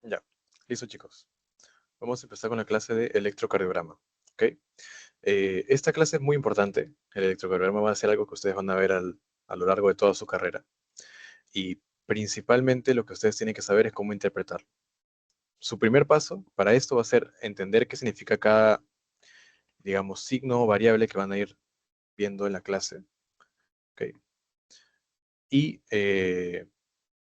Ya, listo chicos. Vamos a empezar con la clase de electrocardiograma. ¿Ok? Esta clase es muy importante. El electrocardiograma va a ser algo que ustedes van a ver a lo largo de toda su carrera. Y principalmente lo que ustedes tienen que saber es cómo interpretarlo. Su primer paso para esto va a ser entender qué significa cada, digamos, signo o variable que van a ir viendo en la clase. ¿Ok? Y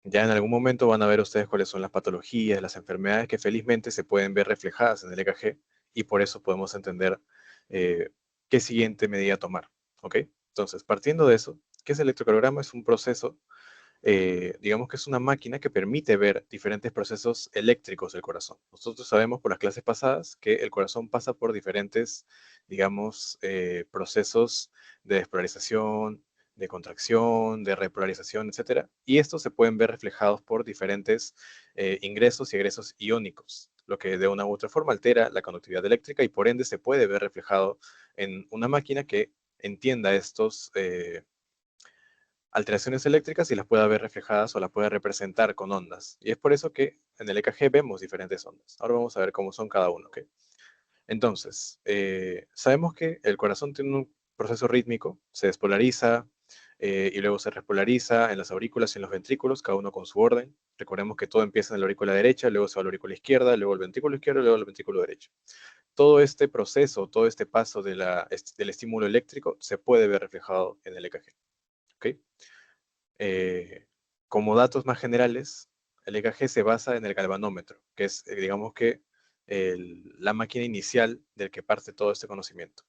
ya en algún momento van a ver ustedes cuáles son las patologías, las enfermedades que felizmente se pueden ver reflejadas en el EKG y por eso podemos entender eh, qué siguiente medida tomar. ¿Ok? Entonces, partiendo de eso, ¿qué es el electrocardiograma? Es un proceso, digamos que es una máquina que permite ver diferentes procesos eléctricos del corazón. Nosotros sabemos por las clases pasadas que el corazón pasa por diferentes, digamos, procesos de despolarización, de contracción, de repolarización, etcétera. Y estos se pueden ver reflejados por diferentes ingresos y egresos iónicos, lo que de una u otra forma altera la conductividad eléctrica y por ende se puede ver reflejado en una máquina que entienda estos alteraciones eléctricas y las pueda ver reflejadas o las pueda representar con ondas. Y es por eso que en el EKG vemos diferentes ondas. Ahora vamos a ver cómo son cada uno. ¿Ok? Entonces, sabemos que el corazón tiene un proceso rítmico, se despolariza y luego se repolariza en las aurículas y en los ventrículos, cada uno con su orden. Recordemos que todo empieza en la aurícula derecha, luego se va a la aurícula izquierda, luego el ventrículo izquierdo, luego el ventrículo derecho. Todo este proceso, todo este paso del estímulo eléctrico se puede ver reflejado en el EKG. ¿Ok? Eh, Como datos más generales, el EKG se basa en el galvanómetro, que es, digamos que, la máquina inicial del que parte todo este conocimiento.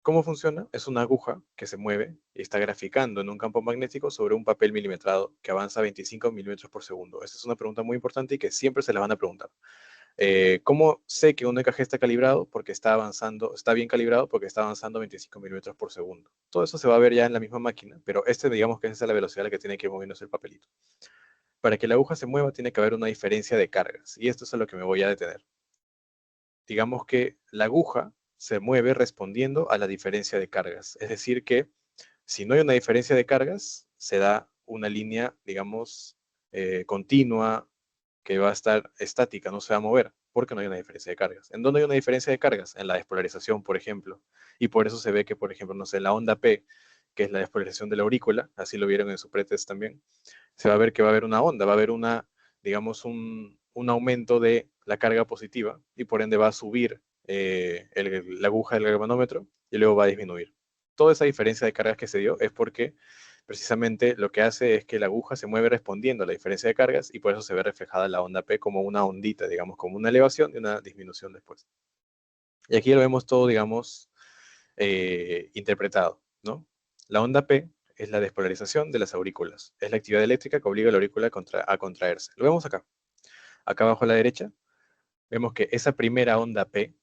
¿Cómo funciona? Es una aguja que se mueve y está graficando en un campo magnético sobre un papel milimetrado que avanza a 25 milímetros por segundo. Esta es una pregunta muy importante y que siempre se la van a preguntar. ¿Cómo sé que un EKG está calibrado? Porque está avanzando, está bien calibrado porque está avanzando a 25 milímetros por segundo. Todo eso se va a ver ya en la misma máquina, pero digamos que esa es la velocidad a la que tiene que ir moviéndose el papelito. Para que la aguja se mueva tiene que haber una diferencia de cargas, y esto es a lo que me voy a detener. Digamos que la aguja se mueve respondiendo a la diferencia de cargas. Es decir, que si no hay una diferencia de cargas, se da una línea, digamos, continua que va a estar estática, no se va a mover, porque no hay una diferencia de cargas. ¿En dónde hay una diferencia de cargas? En la despolarización, por ejemplo. Y por eso se ve que, por ejemplo, no sé, la onda P, que es la despolarización de la aurícula, así lo vieron en su pretest también, se va a ver que va a haber una onda, va a haber una, digamos, un aumento de la carga positiva y por ende va a subir la aguja del galvanómetro y luego va a disminuir. Toda esa diferencia de cargas que se dio es porque precisamente lo que hace es que la aguja se mueve respondiendo a la diferencia de cargas y por eso se ve reflejada la onda P como una ondita, digamos, como una elevación y una disminución después. Y aquí lo vemos todo, digamos, interpretado, ¿no? La onda P es la despolarización de las aurículas. Es la actividad eléctrica que obliga a la aurícula a contraerse. Lo vemos acá. Acá abajo a la derecha, vemos que esa primera onda P,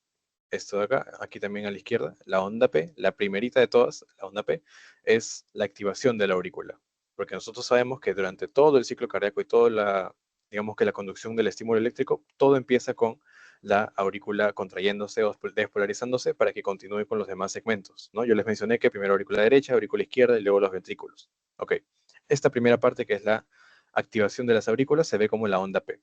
esto de acá, aquí también a la izquierda, la onda P, la primerita de todas, la onda P, es la activación de la aurícula. Porque nosotros sabemos que durante todo el ciclo cardíaco y toda la, digamos que la conducción del estímulo eléctrico, todo empieza con la aurícula contrayéndose o despolarizándose para que continúe con los demás segmentos, ¿no? Yo les mencioné que primero aurícula derecha, aurícula izquierda y luego los ventrículos. Ok. Esta primera parte que es la activación de las aurículas se ve como la onda P.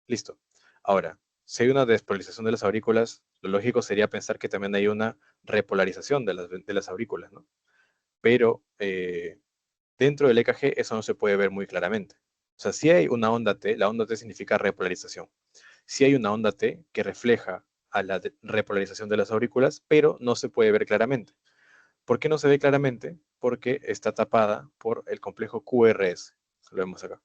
Listo. Ahora, si hay una despolarización de las aurículas, lo lógico sería pensar que también hay una repolarización de las aurículas, ¿no? Pero dentro del EKG eso no se puede ver muy claramente. O sea, si hay una onda T, la onda T significa repolarización. Si hay una onda T que refleja a la repolarización de las aurículas, pero no se puede ver claramente. ¿Por qué no se ve claramente? Porque está tapada por el complejo QRS. Lo vemos acá.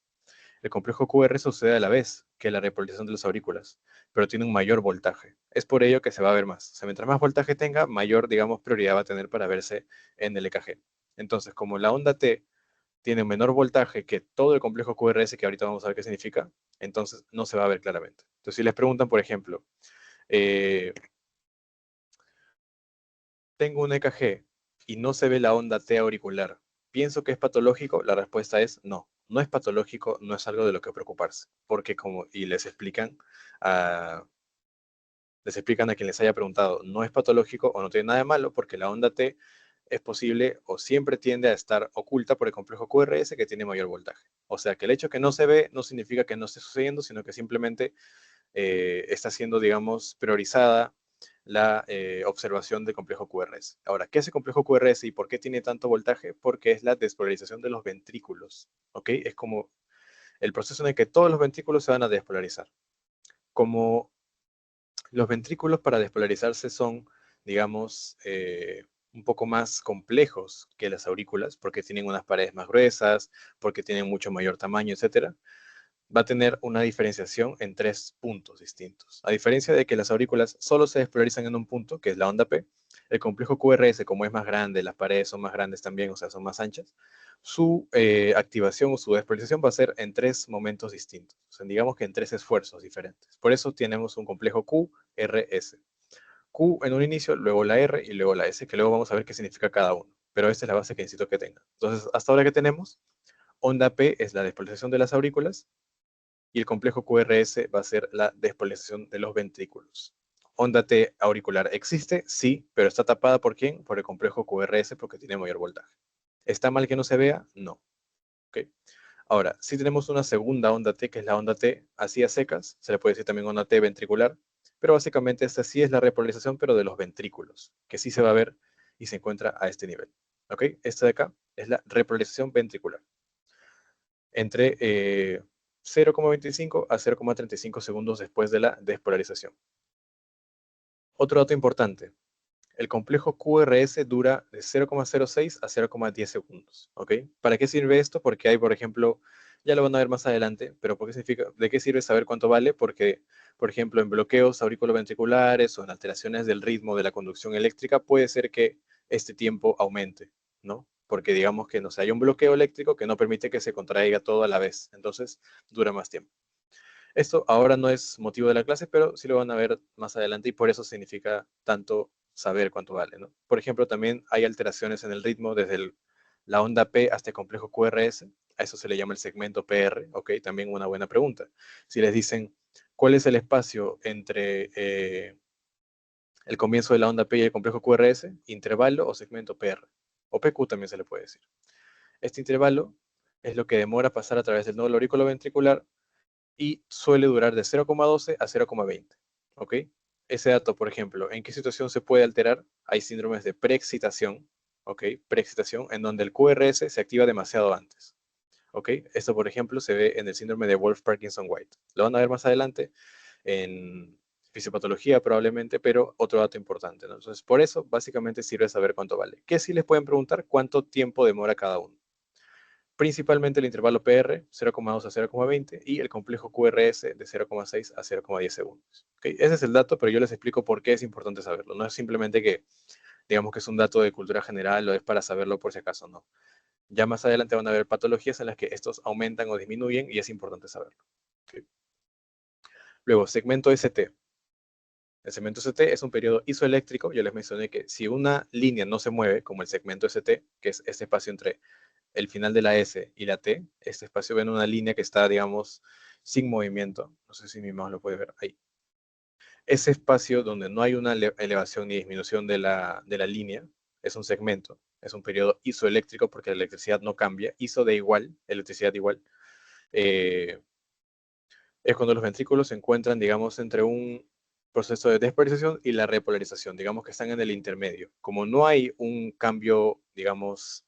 El complejo QR sucede a la vez que la repolarización de las aurículas, pero tiene un mayor voltaje. Es por ello que se va a ver más. O sea, mientras más voltaje tenga, mayor, digamos, prioridad va a tener para verse en el EKG. Entonces, como la onda T tiene un menor voltaje que todo el complejo QRS, que ahorita vamos a ver qué significa, entonces no se va a ver claramente. Entonces, si les preguntan, por ejemplo, eh, tengo un EKG y no se ve la onda T auricular, ¿pienso que es patológico? La respuesta es no. No es patológico, no es algo de lo que preocuparse, porque y les explican a quien les haya preguntado, no es patológico o no tiene nada de malo, porque la onda T es posible o siempre tiende a estar oculta por el complejo QRS que tiene mayor voltaje. O sea que el hecho que no se ve no significa que no esté sucediendo, sino que simplemente está siendo, digamos, priorizada la observación del complejo QRS. Ahora, ¿qué es el complejo QRS y por qué tiene tanto voltaje? Porque es la despolarización de los ventrículos, ¿ok? Es como el proceso en el que todos los ventrículos se van a despolarizar. Como los ventrículos para despolarizarse son, digamos, un poco más complejos que las aurículas, porque tienen unas paredes más gruesas, porque tienen mucho mayor tamaño, etcétera, va a tener una diferenciación en 3 puntos distintos. A diferencia de que las aurículas solo se despolarizan en un punto, que es la onda P, el complejo QRS, como es más grande, las paredes son más grandes también, o sea, son más anchas, su activación o su despolarización va a ser en 3 momentos distintos. O sea, digamos que en 3 esfuerzos diferentes. Por eso tenemos un complejo QRS. Q en un inicio, luego la R y luego la S, que luego vamos a ver qué significa cada uno. Pero esta es la base que necesito que tenga. Entonces, hasta ahora que tenemos, onda P es la despolarización de las aurículas, y el complejo QRS va a ser la despolarización de los ventrículos. Onda T auricular existe, sí, pero está tapada ¿por quién? Por el complejo QRS porque tiene mayor voltaje. ¿Está mal que no se vea? No. ¿Okay? Ahora, si tenemos una segunda onda T, que es la onda T así a secas, se le puede decir también onda T ventricular, pero básicamente esta sí es la repolarización, pero de los ventrículos, que sí se va a ver y se encuentra a este nivel. ¿Ok? Esta de acá es la repolarización ventricular. Entre 0,25 a 0,35 segundos después de la despolarización. Otro dato importante, el complejo QRS dura de 0,06 a 0,10 segundos, ¿ok? ¿Para qué sirve esto? Porque hay, por ejemplo, ya lo van a ver más adelante, pero ¿de qué sirve saber cuánto vale? Porque, por ejemplo, en bloqueos auriculoventriculares o en alteraciones del ritmo de la conducción eléctrica, puede ser que este tiempo aumente, ¿no? Porque digamos que no sé, hay un bloqueo eléctrico que no permite que se contraiga todo a la vez, entonces dura más tiempo. Esto ahora no es motivo de la clase, pero sí lo van a ver más adelante y por eso significa tanto saber cuánto vale, ¿no? Por ejemplo, también hay alteraciones en el ritmo desde la onda P hasta el complejo QRS. A eso se le llama el segmento PR, ¿ok? También una buena pregunta. Si les dicen, ¿cuál es el espacio entre el comienzo de la onda P y el complejo QRS? Intervalo o segmento PR. O PQ también se le puede decir. Este intervalo es lo que demora pasar a través del nódulo auriculoventricular y suele durar de 0,12 a 0,20. ¿Ok? Ese dato, por ejemplo, ¿en qué situación se puede alterar? Hay síndromes de preexcitación, ¿ok? Preexcitación, en donde el QRS se activa demasiado antes. ¿Ok? Esto, por ejemplo, se ve en el síndrome de Wolff-Parkinson-White. Lo van a ver más adelante en fisiopatología probablemente, pero otro dato importante, ¿no? Entonces, por eso, básicamente sirve saber cuánto vale. ¿Qué sí les pueden preguntar? ¿Cuánto tiempo demora cada uno? Principalmente el intervalo PR 0,2 a 0,20 y el complejo QRS de 0,6 a 0,10 segundos. ¿Okay? Ese es el dato, pero yo les explico por qué es importante saberlo. No es simplemente que digamos que es un dato de cultura general o es para saberlo por si acaso, no. Ya más adelante van a haber patologías en las que estos aumentan o disminuyen y es importante saberlo. ¿Okay? Luego, segmento ST. El segmento ST es un periodo isoeléctrico. Yo les mencioné que si una línea no se mueve, como el segmento ST, que es este espacio entre el final de la S y la T, este espacio ven una línea que está, digamos, sin movimiento. No sé si mi mouse lo puede ver ahí. Ese espacio donde no hay una elevación ni disminución de la línea es un segmento, es un periodo isoeléctrico porque la electricidad no cambia. Iso de igual, electricidad igual. Eh, es cuando los ventrículos se encuentran, digamos, entre un proceso de despolarización y la repolarización, digamos que están en el intermedio. Como no hay un cambio, digamos,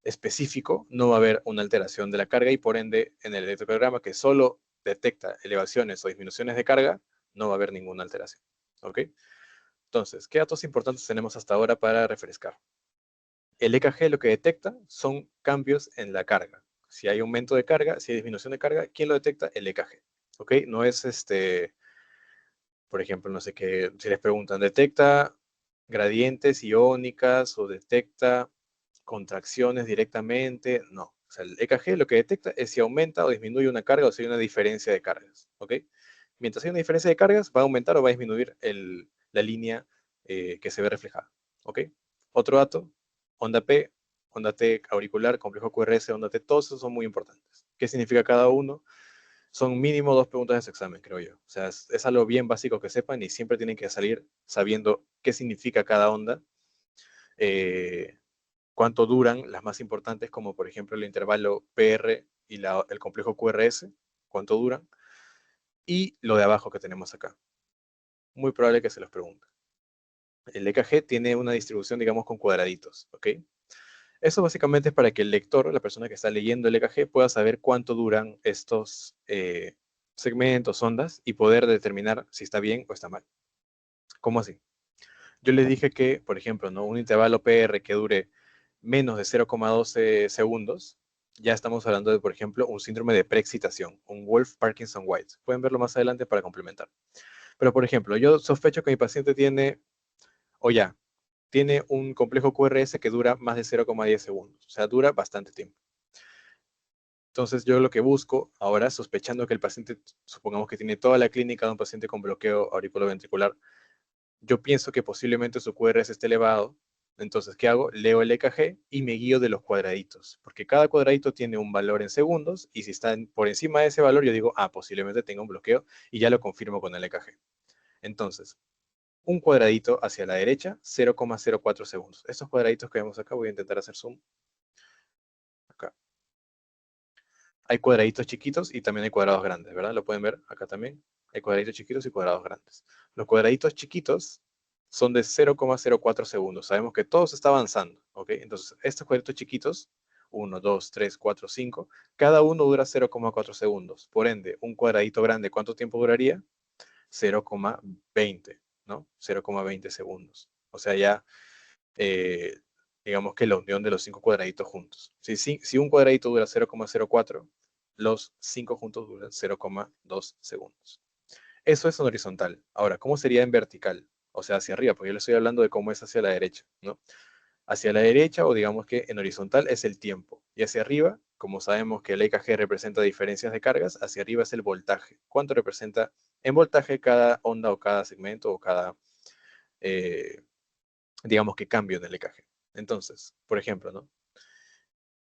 específico, no va a haber una alteración de la carga y por ende en el electrocardiograma que solo detecta elevaciones o disminuciones de carga, no va a haber ninguna alteración. ¿Ok? Entonces, ¿qué datos importantes tenemos hasta ahora para refrescar? El EKG lo que detecta son cambios en la carga. Si hay aumento de carga, si hay disminución de carga, ¿quién lo detecta? El EKG. ¿Ok? No es por ejemplo, no sé qué, si les preguntan, ¿detecta gradientes iónicas o detecta contracciones directamente? No. O sea, el EKG lo que detecta es si aumenta o disminuye una carga o si hay una diferencia de cargas. ¿Ok? Mientras hay una diferencia de cargas, va a aumentar o va a disminuir la línea que se ve reflejada. ¿Ok? Otro dato, onda P, onda T auricular, complejo QRS, onda T, todos esos son muy importantes. ¿Qué significa cada uno? Son mínimo 2 preguntas de ese examen, creo yo. O sea, es algo bien básico que sepan y siempre tienen que salir sabiendo qué significa cada onda. cuánto duran las más importantes, como por ejemplo el intervalo PR y el complejo QRS, cuánto duran, y lo de abajo que tenemos acá. Muy probable que se los pregunte. El EKG tiene una distribución, digamos, con cuadraditos, ¿ok? Eso básicamente es para que el lector, la persona que está leyendo el EKG, pueda saber cuánto duran estos segmentos, ondas, y poder determinar si está bien o está mal. ¿Cómo así? Yo les dije que, por ejemplo, ¿no? Un intervalo PR que dure menos de 0,12 segundos, ya estamos hablando de, por ejemplo, un síndrome de preexcitación, un Wolff-Parkinson-White. Pueden verlo más adelante para complementar. Pero, por ejemplo, yo sospecho que mi paciente tiene, o ya, tiene un complejo QRS que dura más de 0,10 segundos. O sea, dura bastante tiempo. Entonces, yo lo que busco ahora, sospechando que el paciente, supongamos que tiene toda la clínica de un paciente con bloqueo auriculoventricular, yo pienso que posiblemente su QRS esté elevado. Entonces, ¿qué hago? Leo el EKG y me guío de los cuadraditos, porque cada cuadradito tiene un valor en segundos y si está por encima de ese valor, yo digo, posiblemente tenga un bloqueo y ya lo confirmo con el EKG. Entonces, un cuadradito hacia la derecha, 0,04 segundos. Estos cuadraditos que vemos acá, voy a intentar hacer zoom. Acá. Hay cuadraditos chiquitos y también hay cuadrados grandes, ¿verdad? Lo pueden ver acá también. Hay cuadraditos chiquitos y cuadrados grandes. Los cuadraditos chiquitos son de 0,04 segundos. Sabemos que todo se está avanzando, ¿ok? Entonces, estos cuadraditos chiquitos, 1, 2, 3, 4, 5, cada uno dura 0,4 segundos. Por ende, un cuadradito grande, ¿cuánto tiempo duraría? 0,20, ¿no? 0,20 segundos. O sea, ya eh, digamos que la unión de los 5 cuadraditos juntos. Si un cuadradito dura 0,04, los 5 juntos duran 0,2 segundos. Eso es en horizontal. Ahora, ¿cómo sería en vertical? O sea, hacia arriba, porque yo le estoy hablando de cómo es hacia la derecha, ¿no? Hacia la derecha, o digamos que en horizontal es el tiempo. Y hacia arriba, como sabemos que el EKG representa diferencias de cargas, hacia arriba es el voltaje. ¿Cuánto representa en voltaje cada onda o cada segmento o cada, eh, digamos que cambio en el EKG? Entonces, por ejemplo, ¿no?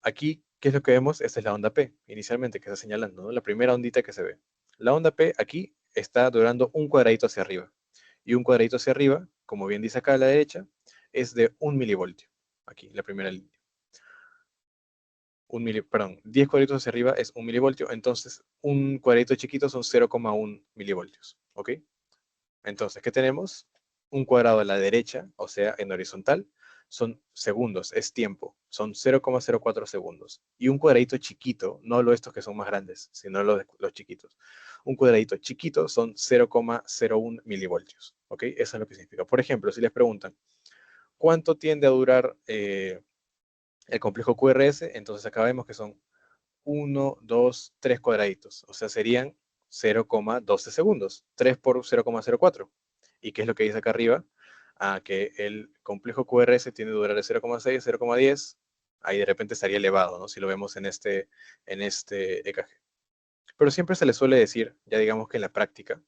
Aquí, ¿qué es lo que vemos? Esta es la onda P, inicialmente, que está señalando, ¿no? La primera ondita que se ve. La onda P aquí está durando un cuadradito hacia arriba. Y un cuadradito hacia arriba, como bien dice acá a la derecha, es de 1 milivoltio. Aquí, la primera línea. 10 cuadritos hacia arriba es 1 milivoltio, entonces un cuadradito chiquito son 0,1 milivoltios. ¿Ok? Entonces, ¿qué tenemos? Un cuadrado a la derecha, o sea, en horizontal, son segundos, es tiempo, son 0,04 segundos. Y un cuadradito chiquito, no los estos que son más grandes, sino los chiquitos. Un cuadradito chiquito son 0,01 milivoltios. ¿Ok? Eso es lo que significa. Por ejemplo, si les preguntan, ¿cuánto tiende a durar el complejo QRS? Entonces acá vemos que son 1, 2, 3 cuadraditos. O sea, serían 0,12 segundos. 3 por 0,04. ¿Y qué es lo que dice acá arriba? Que el complejo QRS tiene que durar de 0,6 a 0,10. Ahí de repente estaría elevado, ¿no? Si lo vemos en este EKG. Pero siempre se le suele decir, ya digamos que en la práctica,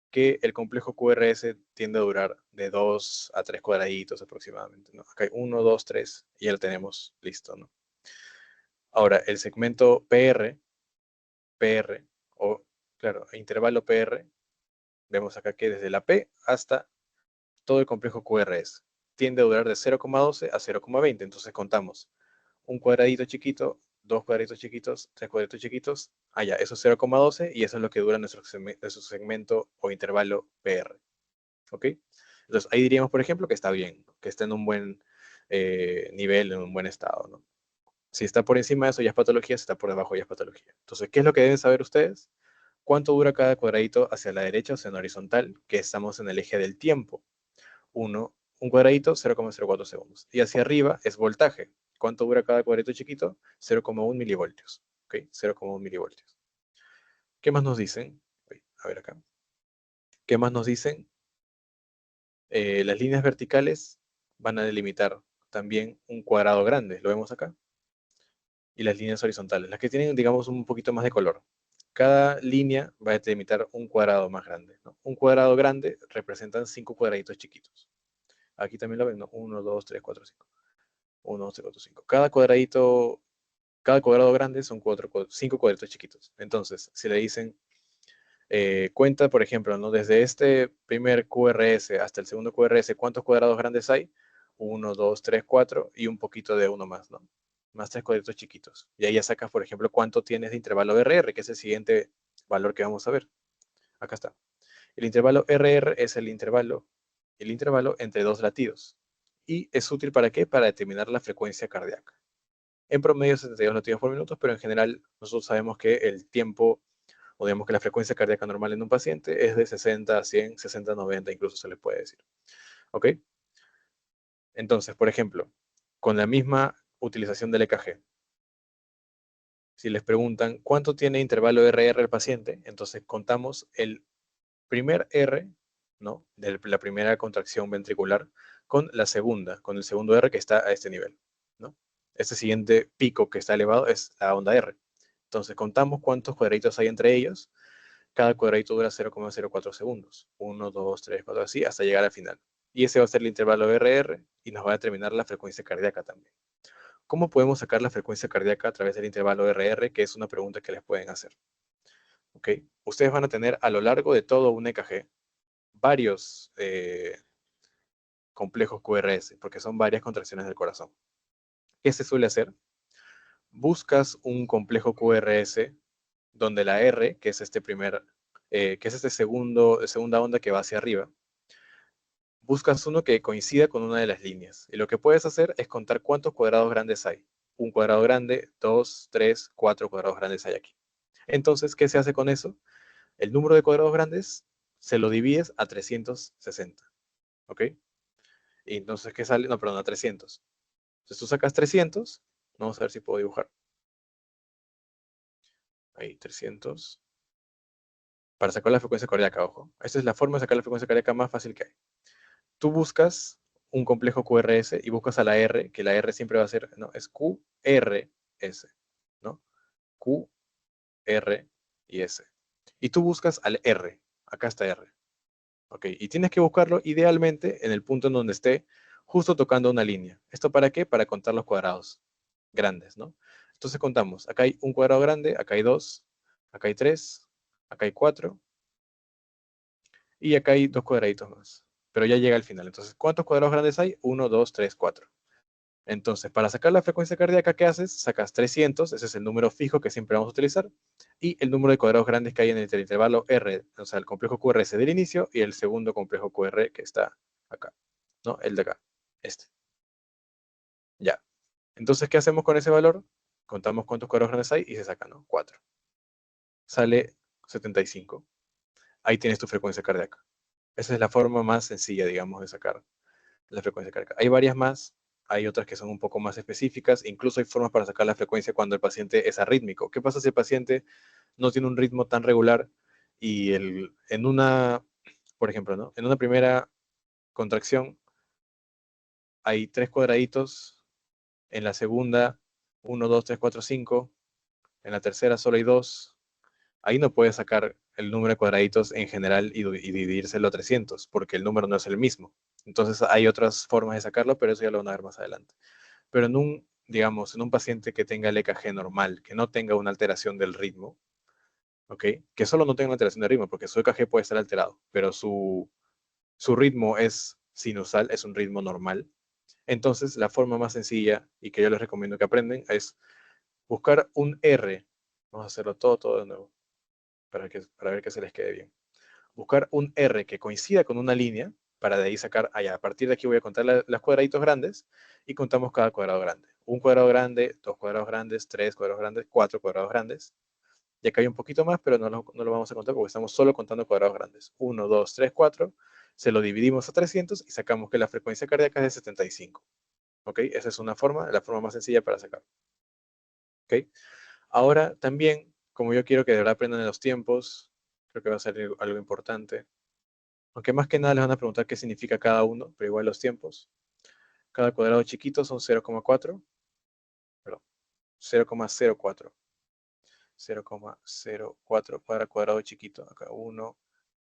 que el complejo QRS tiende a durar de 2 a 3 cuadraditos aproximadamente, ¿no? Acá hay 1, 2, 3 y ya lo tenemos listo, ¿no? Ahora, el segmento PR, o claro, intervalo PR, vemos acá que desde la P hasta todo el complejo QRS tiende a durar de 0,12 a 0,20. Entonces contamos un cuadradito chiquito, dos cuadraditos chiquitos, tres cuadraditos chiquitos. Ya, eso es 0,12 y eso es lo que dura nuestro segmento o intervalo PR. ¿Ok? Entonces ahí diríamos, por ejemplo, que está bien, que está en un buen nivel, en un buen estado, ¿no? Si está por encima de eso ya es patología, si está por debajo ya es patología. Entonces, ¿qué es lo que deben saber ustedes? ¿Cuánto dura cada cuadradito hacia la derecha, o sea, en horizontal, que estamos en el eje del tiempo? Un cuadradito, 0,04 segundos. Y hacia arriba es voltaje. ¿Cuánto dura cada cuadradito chiquito? 0,1 milivoltios. ¿Ok? 0,1 milivoltios. ¿Qué más nos dicen? A ver acá. ¿Qué más nos dicen? Las líneas verticales van a delimitar también un cuadrado grande. ¿Lo vemos acá? Y las líneas horizontales, las que tienen, digamos, un poquito más de color. Cada línea va a delimitar un cuadrado más grande, ¿no? Un cuadrado grande representan 5 cuadraditos chiquitos. Aquí también lo ven, ¿no? 1, 2, 3, 4, 5. 1, 2, 3, 4, 5. Cada cuadrado grande son 5 cuadraditos chiquitos. Entonces, si le dicen, cuenta, por ejemplo, ¿no? Desde este primer QRS hasta el segundo QRS, ¿cuántos cuadrados grandes hay? 1, 2, 3, 4 y un poquito de uno más, ¿no? Más tres cuadritos chiquitos. Y ahí ya sacas, por ejemplo, cuánto tienes de intervalo RR, que es el siguiente valor que vamos a ver. Acá está. El intervalo RR es el intervalo entre dos latidos. ¿Y es útil para qué? Para determinar la frecuencia cardíaca. En promedio 72 latidos por minuto, pero en general nosotros sabemos que el tiempo, o digamos que la frecuencia cardíaca normal en un paciente es de 60 a 100, 60 a 90 incluso se le puede decir. ¿Ok? Entonces, por ejemplo, con la misma utilización del EKG, si les preguntan cuánto tiene intervalo RR el paciente, entonces contamos el primer R, ¿no? De la primera contracción ventricular con la segunda, con el segundo R que está a este nivel, ¿no? Este siguiente pico que está elevado es la onda R. Entonces contamos cuántos cuadraditos hay entre ellos. Cada cuadradito dura 0,04 segundos. 1, 2, 3, 4, así, hasta llegar al final. Y ese va a ser el intervalo RR y nos va a determinar la frecuencia cardíaca también. ¿Cómo podemos sacar la frecuencia cardíaca a través del intervalo RR? Que es una pregunta que les pueden hacer. ¿Ok? Ustedes van a tener a lo largo de todo un EKG varios complejos QRS, porque son varias contracciones del corazón. ¿Qué se suele hacer? Buscas un complejo QRS donde la R, que es este segunda onda que va hacia arriba, buscas uno que coincida con una de las líneas. Y lo que puedes hacer es contar cuántos cuadrados grandes hay. Un cuadrado grande, dos, tres, cuatro cuadrados grandes hay aquí. Entonces, ¿qué se hace con eso? El número de cuadrados grandes se lo divides a 360. ¿Ok? Y entonces, ¿qué sale? No, perdón, a 300. Entonces tú sacas 300. Vamos a ver si puedo dibujar. Ahí, 300. Para sacar la frecuencia cardíaca, ojo. Esta es la forma de sacar la frecuencia cardíaca más fácil que hay. Tú buscas un complejo QRS y buscas a la R, que la R siempre va a ser, no, es QRS, ¿no? Q, R y S. Y tú buscas al R. Acá está R. Ok, y tienes que buscarlo idealmente en el punto en donde esté justo tocando una línea. ¿Esto para qué? Para contar los cuadrados grandes, ¿no? Entonces contamos, acá hay un cuadrado grande, acá hay dos, acá hay tres, acá hay cuatro, y acá hay dos cuadraditos más. Pero ya llega al final. Entonces, ¿cuántos cuadrados grandes hay? Uno, dos, tres, cuatro. Entonces, para sacar la frecuencia cardíaca, ¿qué haces? Sacas 300, ese es el número fijo que siempre vamos a utilizar, y el número de cuadrados grandes que hay en el intervalo R, o sea, el complejo QRS del inicio y el segundo complejo QR que está acá, ¿no? El de acá, este. Ya. Entonces, ¿qué hacemos con ese valor? Contamos cuántos cuadrados grandes hay y se saca, ¿no? 4. Sale 75. Ahí tienes tu frecuencia cardíaca. Esa es la forma más sencilla, digamos, de sacar la frecuencia cardíaca. Hay varias más, hay otras que son un poco más específicas, incluso hay formas para sacar la frecuencia cuando el paciente es arrítmico. ¿Qué pasa si el paciente no tiene un ritmo tan regular y en una, por ejemplo, ¿no? En una primera contracción hay tres cuadraditos, en la segunda, 1, 2, 3, 4, 5, en la tercera solo hay dos. Ahí no puedes sacar el número de cuadraditos en general y dividírselo a 300, porque el número no es el mismo. Entonces hay otras formas de sacarlo, pero eso ya lo van a ver más adelante. Pero digamos, en un paciente que tenga el EKG normal, que no tenga una alteración del ritmo, ¿ok? Que solo no tenga una alteración del ritmo, porque su EKG puede estar alterado, pero su ritmo es sinusal, es un ritmo normal. Entonces, la forma más sencilla y que yo les recomiendo que aprendan es buscar un R. Vamos a hacerlo todo de nuevo, para ver que se les quede bien. Buscar un R que coincida con una línea, para de ahí sacar, allá, a partir de aquí voy a contar las cuadraditos grandes y contamos cada cuadrado grande. Un cuadrado grande, dos cuadrados grandes, tres cuadrados grandes, cuatro cuadrados grandes. Y acá hay un poquito más, pero no lo vamos a contar porque estamos solo contando cuadrados grandes. 1, 2, 3, 4. Se lo dividimos a 300 y sacamos que la frecuencia cardíaca es de 75. ¿Ok? Esa es una forma, la forma más sencilla para sacar. ¿Ok? Ahora también, como yo quiero que de verdad aprendan los tiempos, creo que va a ser algo importante. Aunque más que nada les van a preguntar qué significa cada uno, pero igual los tiempos. Cada cuadrado chiquito son 0,4, perdón, 0,04. 0,04 para cuadrado chiquito. Acá 1,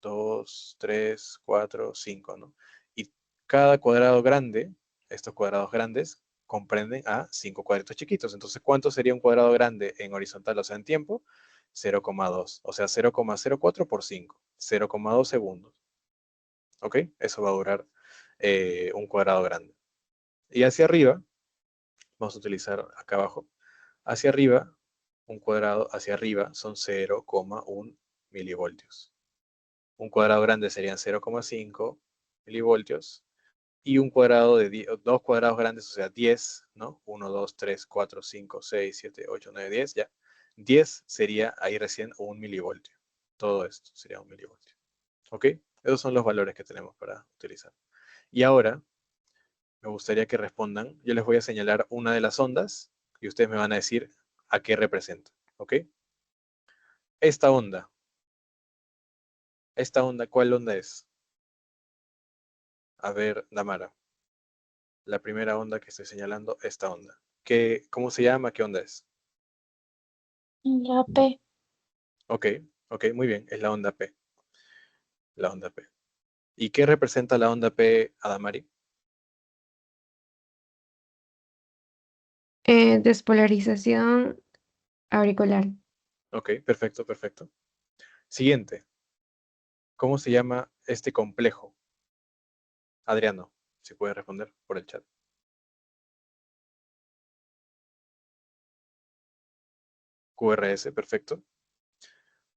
2, 3, 4, 5, ¿no? Y cada cuadrado grande, estos cuadrados grandes, comprenden a 5 cuadrados chiquitos. Entonces, ¿cuánto sería un cuadrado grande en horizontal, o sea, en tiempo? 0,2, o sea, 0,04 por 5, 0,2 segundos. ¿Ok? Eso va a durar un cuadrado grande. Y hacia arriba, vamos a utilizar acá abajo, hacia arriba, un cuadrado hacia arriba son 0,1 milivoltios. Un cuadrado grande serían 0,5 milivoltios. Y un cuadrado de dos cuadrados grandes, o sea, 10, ¿no? 1, 2, 3, 4, 5, 6, 7, 8, 9, 10, ya. 10 sería ahí recién un milivoltio. Todo esto sería un milivoltio. ¿Ok? Esos son los valores que tenemos para utilizar. Y ahora me gustaría que respondan. Yo les voy a señalar una de las ondas y ustedes me van a decir a qué representa. ¿Ok? Esta onda. Esta onda, ¿cuál onda es? A ver, Damara. La primera onda que estoy señalando, esta onda. ¿Cómo se llama? ¿Qué onda es? La P. Ok, ok, muy bien. Es la onda P. La onda P. ¿Y qué representa la onda P, Adamari? Despolarización auricular. Ok, perfecto, perfecto. Siguiente. ¿Cómo se llama este complejo? Adriano, si puede responder por el chat. QRS, perfecto.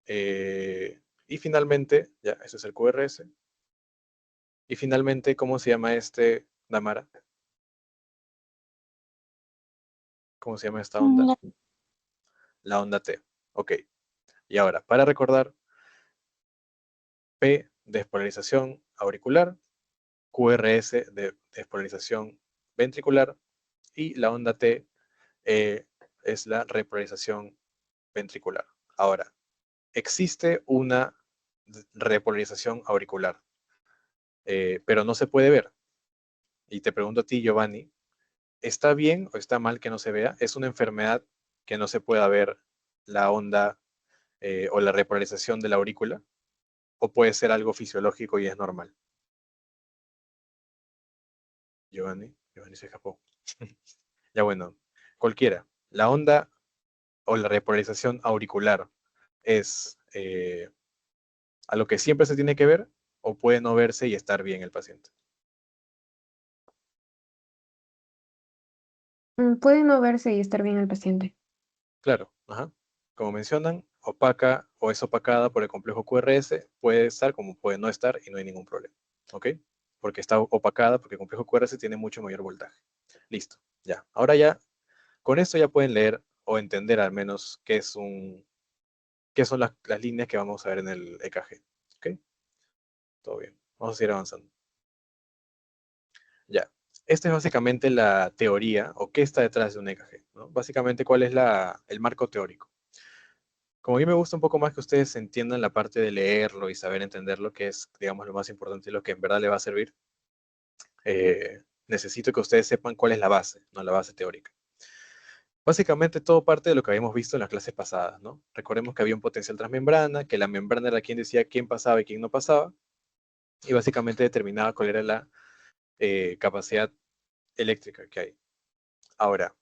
Y finalmente, ya, ese es el QRS. Y finalmente, ¿cómo se llama este, Damara? ¿Cómo se llama esta onda? La La onda T. Ok. Y ahora, para recordar, P, despolarización auricular, QRS de despolarización ventricular y la onda T es la repolarización ventricular. Ahora, existe una repolarización auricular, pero no se puede ver. Y te pregunto a ti, Giovanni, ¿está bien o está mal que no se vea? ¿Es una enfermedad que no se pueda ver la onda o la repolarización de la aurícula? ¿O puede ser algo fisiológico y es normal? Giovanni se escapó. Ya bueno, cualquiera. La onda o la repolarización auricular es a lo que siempre se tiene que ver o puede no verse y estar bien el paciente. Puede no verse y estar bien el paciente. Claro, ajá. Como mencionan, opaca o es opacada por el complejo QRS, puede estar como puede no estar y no hay ningún problema. ¿Ok? Porque está opacada porque el complejo QRS tiene mucho mayor voltaje. Listo, ya. Ahora ya, con esto ya pueden leer o entender al menos qué son las líneas que vamos a ver en el EKG. ¿Ok? Todo bien. Vamos a seguir avanzando. Ya. Esta es básicamente la teoría o qué está detrás de un EKG, ¿no? Básicamente, cuál es el marco teórico. Como a mí me gusta un poco más que ustedes entiendan la parte de leerlo y saber entenderlo, que es, digamos, lo más importante y lo que en verdad le va a servir, necesito que ustedes sepan cuál es la base, no la base teórica. Básicamente todo parte de lo que habíamos visto en las clases pasadas, ¿no? Recordemos que había un potencial transmembrana, que la membrana era quien decía quién pasaba y quién no pasaba, y básicamente determinaba cuál era la capacidad eléctrica que hay. Ahora,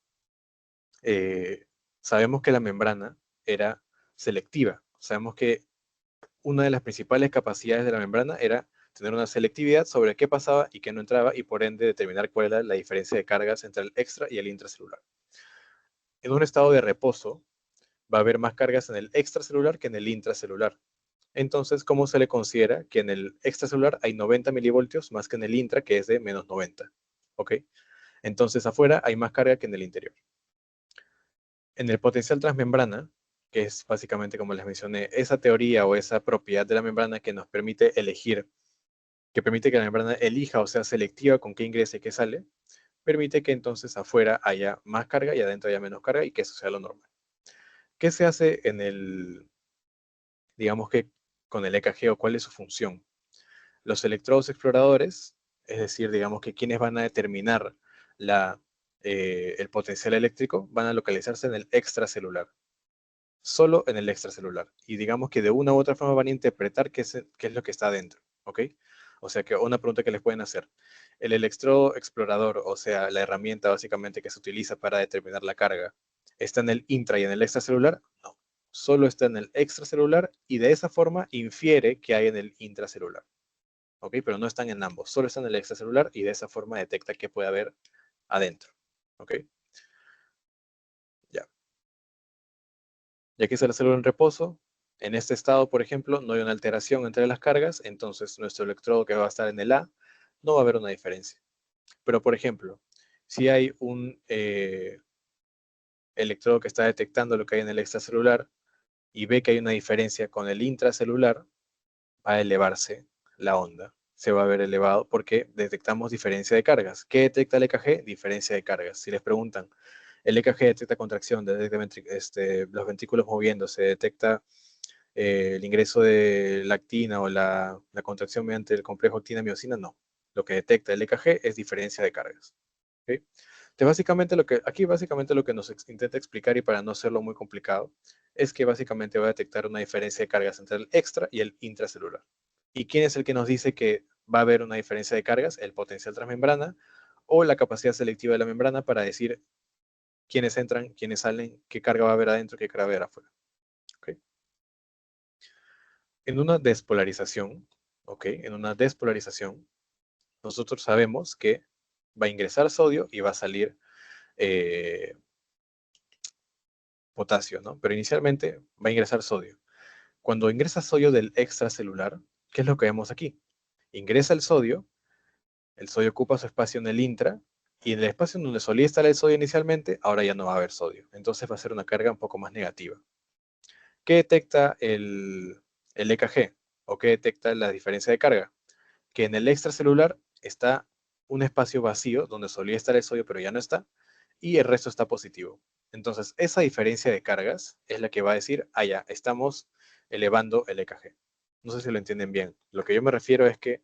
eh, sabemos que la membrana era selectiva. Sabemos que una de las principales capacidades de la membrana era tener una selectividad sobre qué pasaba y qué no entraba y por ende determinar cuál era la diferencia de cargas entre el extra y el intracelular. En un estado de reposo va a haber más cargas en el extracelular que en el intracelular. Entonces, ¿cómo se le considera que en el extracelular hay 90 milivoltios más que en el intra, que es de menos 90? ¿Ok? Entonces, afuera hay más carga que en el interior. En el potencial transmembrana, que es básicamente, como les mencioné, esa teoría o esa propiedad de la membrana que nos permite elegir, que permite que la membrana elija o sea selectiva con qué ingresa y qué sale, permite que entonces afuera haya más carga y adentro haya menos carga y que eso sea lo normal. ¿Qué se hace digamos que con el EKG o cuál es su función? Los electrodos exploradores, es decir, digamos que quienes van a determinar el potencial eléctrico, van a localizarse en el extracelular, solo en el extracelular. Y digamos que de una u otra forma van a interpretar qué es lo que está adentro, ¿ok? O sea que una pregunta que les pueden hacer. El electrodo explorador, o sea, la herramienta básicamente que se utiliza para determinar la carga, ¿está en el intra y en el extracelular? No. Solo está en el extracelular y de esa forma infiere que hay en el intracelular. ¿Ok? Pero no están en ambos, solo están en el extracelular y de esa forma detecta que puede haber adentro. ¿Ok? Ya. Y aquí está la célula en reposo. En este estado, por ejemplo, no hay una alteración entre las cargas, entonces nuestro electrodo que va a estar en el A no va a haber una diferencia. Pero, por ejemplo, si hay un electrodo que está detectando lo que hay en el extracelular y ve que hay una diferencia con el intracelular, va a elevarse la onda. Se va a ver elevado porque detectamos diferencia de cargas. ¿Qué detecta el EKG? Diferencia de cargas. Si les preguntan, el EKG detecta contracción, detecta los ventrículos moviéndose, detecta el ingreso de lactina o la contracción mediante el complejo actina-miocina, no. Lo que detecta el EKG es diferencia de cargas. ¿Okay? Entonces, básicamente lo que nos intenta explicar, y para no hacerlo muy complicado, es que básicamente va a detectar una diferencia de cargas entre el extra y el intracelular. ¿Y quién es el que nos dice que va a haber una diferencia de cargas? El potencial transmembrana o la capacidad selectiva de la membrana para decir quiénes entran, quiénes salen, qué carga va a haber adentro, qué carga va a haber afuera. ¿Okay? En una despolarización, ¿ok? En una despolarización, nosotros sabemos que va a ingresar sodio y va a salir eh, potasio, ¿no? Pero inicialmente va a ingresar sodio. Cuando ingresa sodio del extracelular, ¿qué es lo que vemos aquí? Ingresa el sodio ocupa su espacio en el intra, y en el espacio en donde solía estar el sodio inicialmente, ahora ya no va a haber sodio. Entonces va a ser una carga un poco más negativa. ¿Qué detecta el EKG? ¿O qué detecta la diferencia de carga? Que en el extracelular está un espacio vacío donde solía estar el sodio, pero ya no está, y el resto está positivo. Entonces, esa diferencia de cargas es la que va a decir, ah, ya, estamos elevando el EKG. No sé si lo entienden bien. Lo que yo me refiero es que,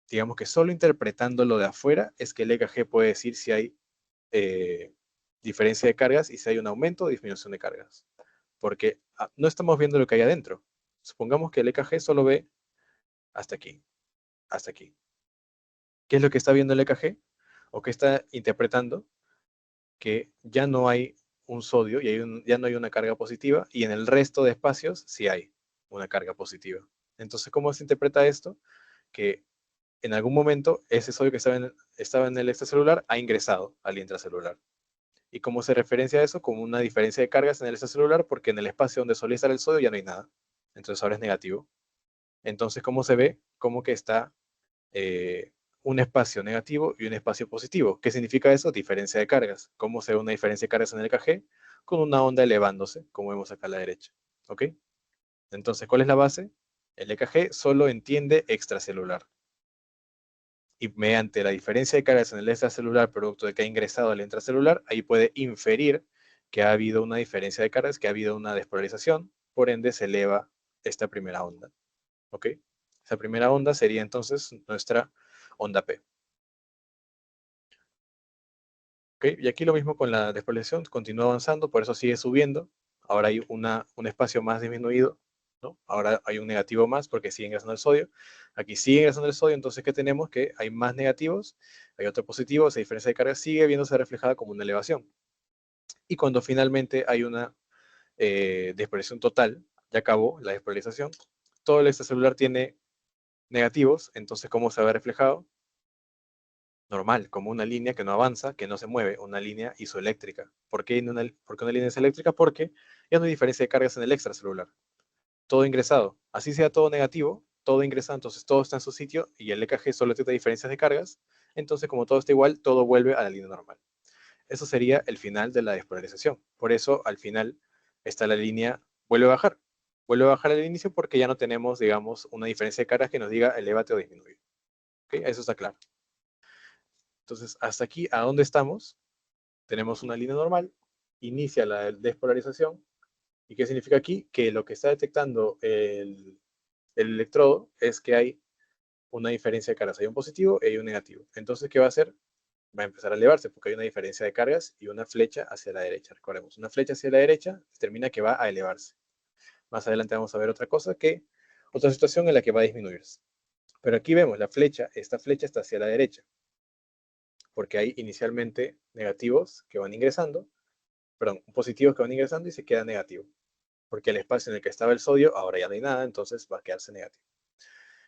digamos que solo interpretando lo de afuera, es que el EKG puede decir si hay eh, diferencia de cargas y si hay un aumento o disminución de cargas. Porque no estamos viendo lo que hay adentro. Supongamos que el EKG solo ve hasta aquí, hasta aquí. ¿Qué es lo que está viendo el EKG? ¿O qué está interpretando? Que ya no hay un sodio y ya no hay una carga positiva, y en el resto de espacios sí hay una carga positiva. Entonces, ¿cómo se interpreta esto? Que en algún momento ese sodio que estaba en el extracelular ha ingresado al intracelular. ¿Y cómo se referencia a eso? Como una diferencia de cargas en el extracelular, porque en el espacio donde solía estar el sodio ya no hay nada. Entonces ahora es negativo. Entonces, ¿cómo se ve? Como que está eh, un espacio negativo y un espacio positivo. ¿Qué significa eso? Diferencia de cargas. ¿Cómo se ve una diferencia de cargas en el EKG? Con una onda elevándose, como vemos acá a la derecha. ¿Ok? Entonces, ¿cuál es la base? El EKG solo entiende extracelular. Y mediante la diferencia de cargas en el extracelular, producto de que ha ingresado al intracelular, ahí puede inferir que ha habido una diferencia de cargas, que ha habido una despolarización, por ende se eleva esta primera onda. ¿Ok? Esa primera onda sería entonces nuestra onda P. ¿Ok? Y aquí lo mismo con la despolarización, continúa avanzando, por eso sigue subiendo. Ahora hay un espacio más disminuido, ¿no? Ahora hay un negativo más porque sigue ingresando el sodio. Aquí sigue ingresando el sodio, entonces ¿qué tenemos? Que hay más negativos, hay otro positivo, esa diferencia de carga sigue viéndose reflejada como una elevación. Y cuando finalmente hay una despolarización total, ya acabó la despolarización, todo el extracelular tiene negativos, entonces ¿cómo se ve reflejado? Normal, como una línea que no avanza, que no se mueve, una línea isoeléctrica. ¿Por qué una línea isoeléctrica? Porque ya no hay diferencia de cargas en el extracelular. Todo ingresado. Así sea todo negativo, todo ingresa, entonces todo está en su sitio y el EKG solo detecta diferencias de cargas. Entonces, como todo está igual, todo vuelve a la línea normal. Eso sería el final de la despolarización. Por eso, al final, está la línea, vuelve a bajar. Vuelve a bajar al inicio porque ya no tenemos, digamos, una diferencia de cargas que nos diga elévate o disminuye. ¿Okay? Eso está claro. Entonces, hasta aquí, ¿a dónde estamos? Tenemos una línea normal, inicia la despolarización. ¿Y qué significa aquí? Que lo que está detectando el electrodo es que hay una diferencia de cargas. Hay un positivo y hay un negativo. Entonces, ¿qué va a hacer? Va a empezar a elevarse porque hay una diferencia de cargas y una flecha hacia la derecha. Recordemos, una flecha hacia la derecha determina que va a elevarse. Más adelante vamos a ver otra situación en la que va a disminuirse. Pero aquí vemos esta flecha está hacia la derecha, porque hay inicialmente negativos que van ingresando, perdón, positivos que van ingresando y se queda negativo, porque el espacio en el que estaba el sodio ahora ya no hay nada, entonces va a quedarse negativo.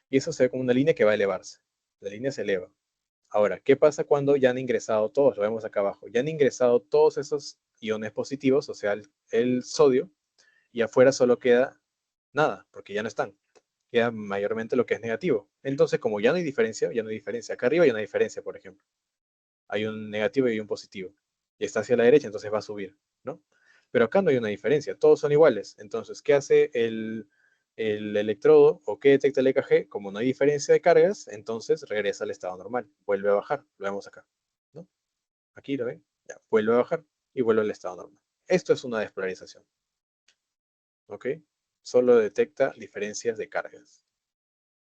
Y eso se ve como una línea que va a elevarse. La línea se eleva. Ahora, ¿qué pasa cuando ya han ingresado todos? Lo vemos acá abajo. Ya han ingresado todos esos iones positivos, o sea, el sodio, y afuera solo queda nada, porque ya no están. Queda mayormente lo que es negativo. Entonces, como ya no hay diferencia, ya no hay diferencia. Acá arriba hay una diferencia, por ejemplo. Hay un negativo y hay un positivo. Y está hacia la derecha, entonces va a subir, ¿no? Pero acá no hay una diferencia, todos son iguales. Entonces, ¿qué hace el electrodo o qué detecta el EKG? Como no hay diferencia de cargas, entonces regresa al estado normal, vuelve a bajar, lo vemos acá, ¿no? Aquí lo ven, ya, vuelve a bajar y vuelve al estado normal. Esto es una despolarización, ¿ok? Solo detecta diferencias de cargas.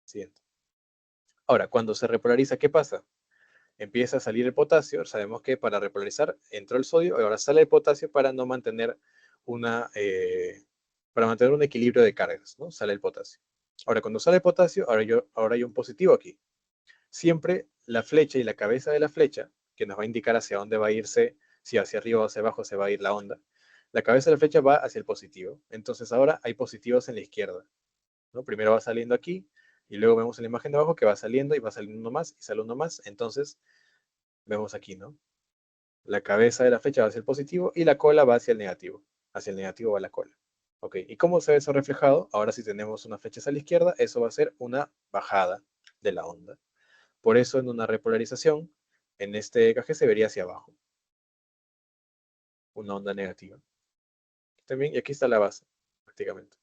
Siguiente. Ahora, cuando se repolariza, ¿qué pasa? Empieza a salir el potasio. Sabemos que para repolarizar entró el sodio y ahora sale el potasio para no mantener para mantener un equilibrio de cargas, ¿no? Sale el potasio. Ahora, cuando sale el potasio, ahora hay un positivo aquí. Siempre la flecha y la cabeza de la flecha, que nos va a indicar hacia dónde va a irse, si hacia arriba o hacia abajo se va a ir la onda, la cabeza de la flecha va hacia el positivo. Entonces ahora hay positivos en la izquierda, ¿no? Primero va saliendo aquí y luego vemos en la imagen de abajo que va saliendo y va saliendo uno más y sale uno más. Entonces vemos aquí, ¿no? La cabeza de la flecha va hacia el positivo y la cola va hacia el negativo. Hacia el negativo va la cola. Ok, ¿y cómo se ve eso reflejado? Ahora si tenemos una flecha hacia la izquierda, eso va a ser una bajada de la onda. Por eso en una repolarización, en este EKG se vería hacia abajo. Una onda negativa. También, y aquí está la base, prácticamente.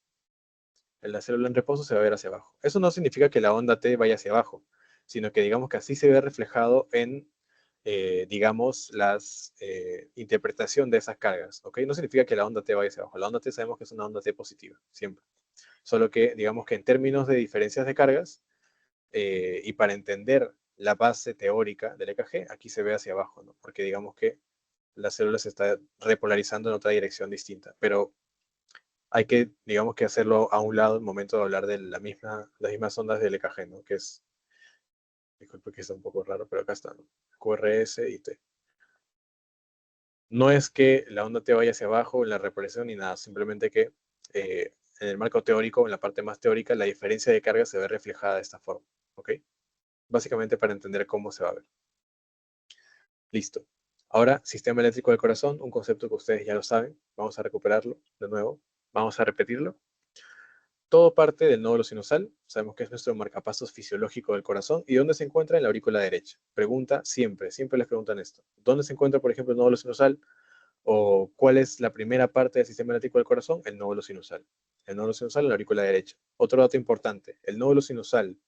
En la célula en reposo se va a ver hacia abajo. Eso no significa que la onda T vaya hacia abajo, sino que digamos que así se ve reflejado en, digamos, la interpretación de esas cargas. ¿Ok? No significa que la onda T vaya hacia abajo. La onda T sabemos que es una onda T positiva, siempre. Solo que, digamos que en términos de diferencias de cargas, y para entender la base teórica del EKG, aquí se ve hacia abajo, ¿no? Porque digamos que la célula se está repolarizando en otra dirección distinta. Pero hay que, digamos que hacerlo a un lado en el momento de hablar de las mismas ondas del EKG, ¿no? Que es, disculpe que está un poco raro, pero acá está, ¿no? QRS y T. No es que la onda T vaya hacia abajo en la repolarización ni nada, simplemente que en el marco teórico, en la parte más teórica, la diferencia de carga se ve reflejada de esta forma, ¿ok? Básicamente para entender cómo se va a ver. Listo. Ahora, sistema eléctrico del corazón, un concepto que ustedes ya lo saben. Vamos a recuperarlo de nuevo. Vamos a repetirlo. Todo parte del nódulo sinusal. Sabemos que es nuestro marcapasos fisiológico del corazón. ¿Y dónde se encuentra? En la aurícula derecha. Pregunta siempre, siempre les preguntan esto. ¿Dónde se encuentra, por ejemplo, el nódulo sinusal? ¿O cuál es la primera parte del sistema eléctrico del corazón? El nódulo sinusal. El nódulo sinusal en la aurícula derecha. Otro dato importante. ¿El nódulo sinusal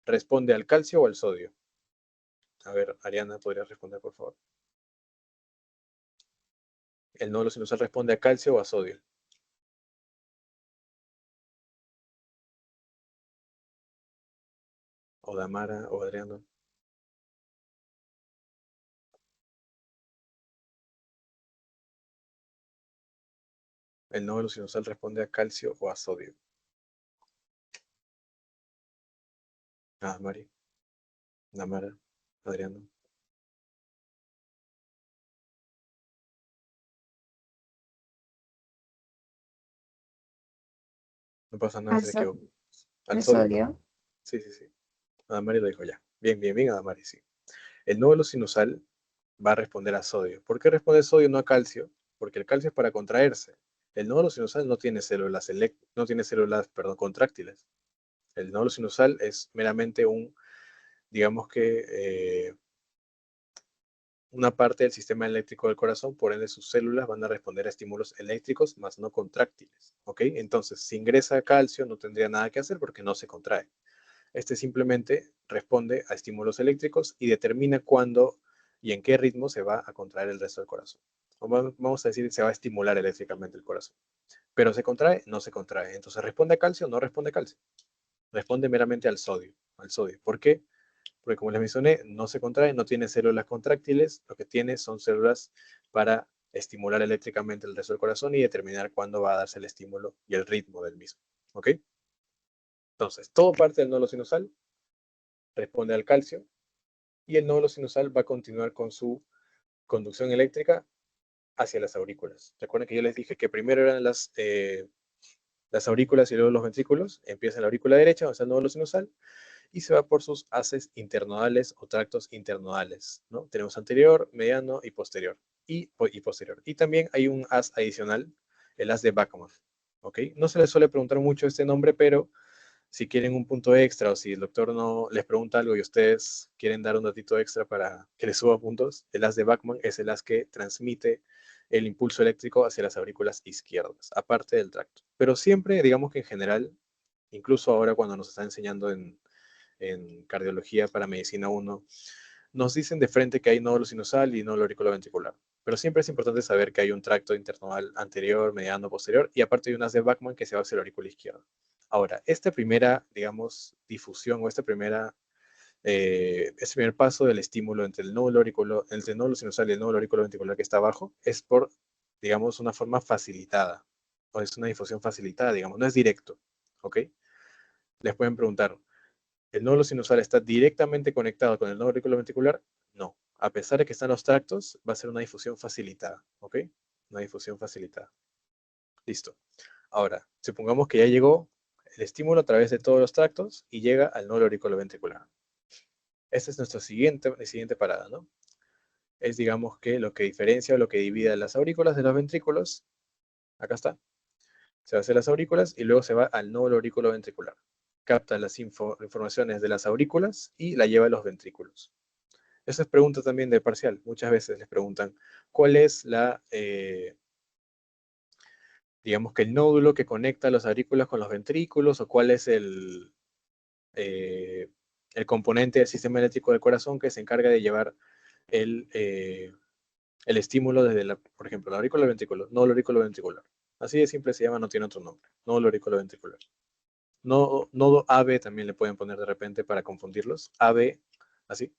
responde al calcio o al sodio? A ver, Ariana, ¿podrías responder, por favor? El nódulo sinusal responde a calcio o a sodio. O Damara o Adriano. El nódulo sinusal responde a calcio o a sodio. Ah, Mari, Damara, Adriano. No pasa nada Al, si se so- equivoca. Al al sodio. sodio. Sí, sí, sí. Adamari lo dijo ya. Bien, bien, bien, Adamari, sí. El nódulo sinusal va a responder a sodio. ¿Por qué responde sodio no a calcio? Porque el calcio es para contraerse. El nódulo sinusal no tiene células, no tiene células, perdón, contráctiles. El nódulo sinusal es meramente digamos que, una parte del sistema eléctrico del corazón, por ende sus células van a responder a estímulos eléctricos más no contráctiles, ¿ok? Entonces, si ingresa calcio no tendría nada que hacer porque no se contrae. Este simplemente responde a estímulos eléctricos y determina cuándo y en qué ritmo se va a contraer el resto del corazón. Vamos a decir, se va a estimular eléctricamente el corazón. Pero se contrae, no se contrae. Entonces, ¿responde a calcio? No responde a calcio. Responde meramente al sodio. Al sodio. ¿Por qué? Porque como les mencioné, no se contrae, no tiene células contráctiles, lo que tiene son células para estimular eléctricamente el resto del corazón y determinar cuándo va a darse el estímulo y el ritmo del mismo. ¿Ok? Entonces, todo parte del nódulo sinusal, responde al calcio, y el nódulo sinusal va a continuar con su conducción eléctrica hacia las aurículas. Recuerden que yo les dije que primero eran las aurículas y luego los ventrículos. Empieza en la aurícula derecha, donde está el nódulo sinusal, y se va por sus haces internodales o tractos internodales, ¿no? Tenemos anterior, mediano y posterior. Y posterior. Y también hay un haz adicional, el haz de Bachmann, ¿ok? No se les suele preguntar mucho este nombre, pero si quieren un punto extra o si el doctor no les pregunta algo y ustedes quieren dar un datito extra para que les suba puntos, el haz de Bachmann es el haz que transmite el impulso eléctrico hacia las aurículas izquierdas, aparte del tracto. Pero siempre, digamos que en general, incluso ahora cuando nos están enseñando en cardiología para medicina 1, nos dicen de frente que hay nódulo sinusal y nódulo auriculoventricular. Pero siempre es importante saber que hay un tracto internodal anterior, mediano, posterior, y aparte hay un haz de Bachmann que se va hacia la aurícula izquierda. Ahora, esta primera, digamos, difusión o este primer paso del estímulo entre entre el nódulo sinusal y el nódulo auriculoventricular que está abajo es por, digamos, una forma facilitada, o es una difusión facilitada, digamos, no es directo, ¿ok? Les pueden preguntar, ¿el nódulo sinusal está directamente conectado con el nódulo auriculoventricular? No. A pesar de que están los tractos, va a ser una difusión facilitada, ¿ok? Una difusión facilitada. Listo. Ahora, supongamos que ya llegó el estímulo a través de todos los tractos y llega al nódulo auriculoventricular. Esta es nuestra siguiente parada, ¿no? Es, digamos, que lo que diferencia o lo que divide las aurículas de los ventrículos. Acá está. Se va hacia las aurículas y luego se va al nódulo auriculoventricular. Capta las informaciones de las aurículas y la lleva a los ventrículos. Esa es pregunta también de parcial. Muchas veces les preguntan cuál es digamos que el nódulo que conecta las aurículas con los ventrículos o cuál es eh, el componente del sistema eléctrico del corazón que se encarga de llevar el, eh, el estímulo desde, por ejemplo, la aurícula al ventrículo, nódulo auriculoventricular. Así de simple se llama, no tiene otro nombre. Nódulo auriculoventricular. Nodo AB también le pueden poner de repente para confundirlos. AB, así,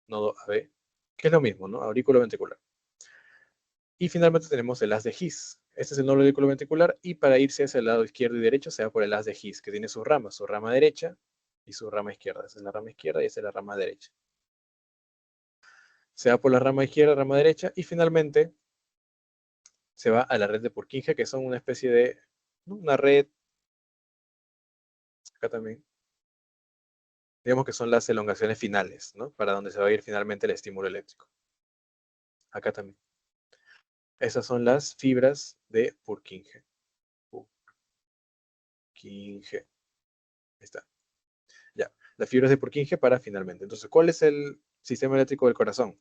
nodo AB, que es lo mismo, ¿no? Aurículo ventricular. Y finalmente tenemos el haz de His. Este es el nódulo auriculoventricular y para irse hacia el lado izquierdo y derecho se va por el haz de His, que tiene sus ramas, su rama derecha y su rama izquierda. Esa es la rama izquierda y esa es la rama derecha. Se va por la rama izquierda, rama derecha y finalmente se va a la red de Purkinje, que son una especie de, ¿no? Una red, acá también, digamos que son las elongaciones finales, ¿no? Para donde se va a ir finalmente el estímulo eléctrico. Acá también. Esas son las fibras de Purkinje. Purkinje. Ahí está. Ya. Las fibras de Purkinje para finalmente. Entonces, ¿cuál es el sistema eléctrico del corazón?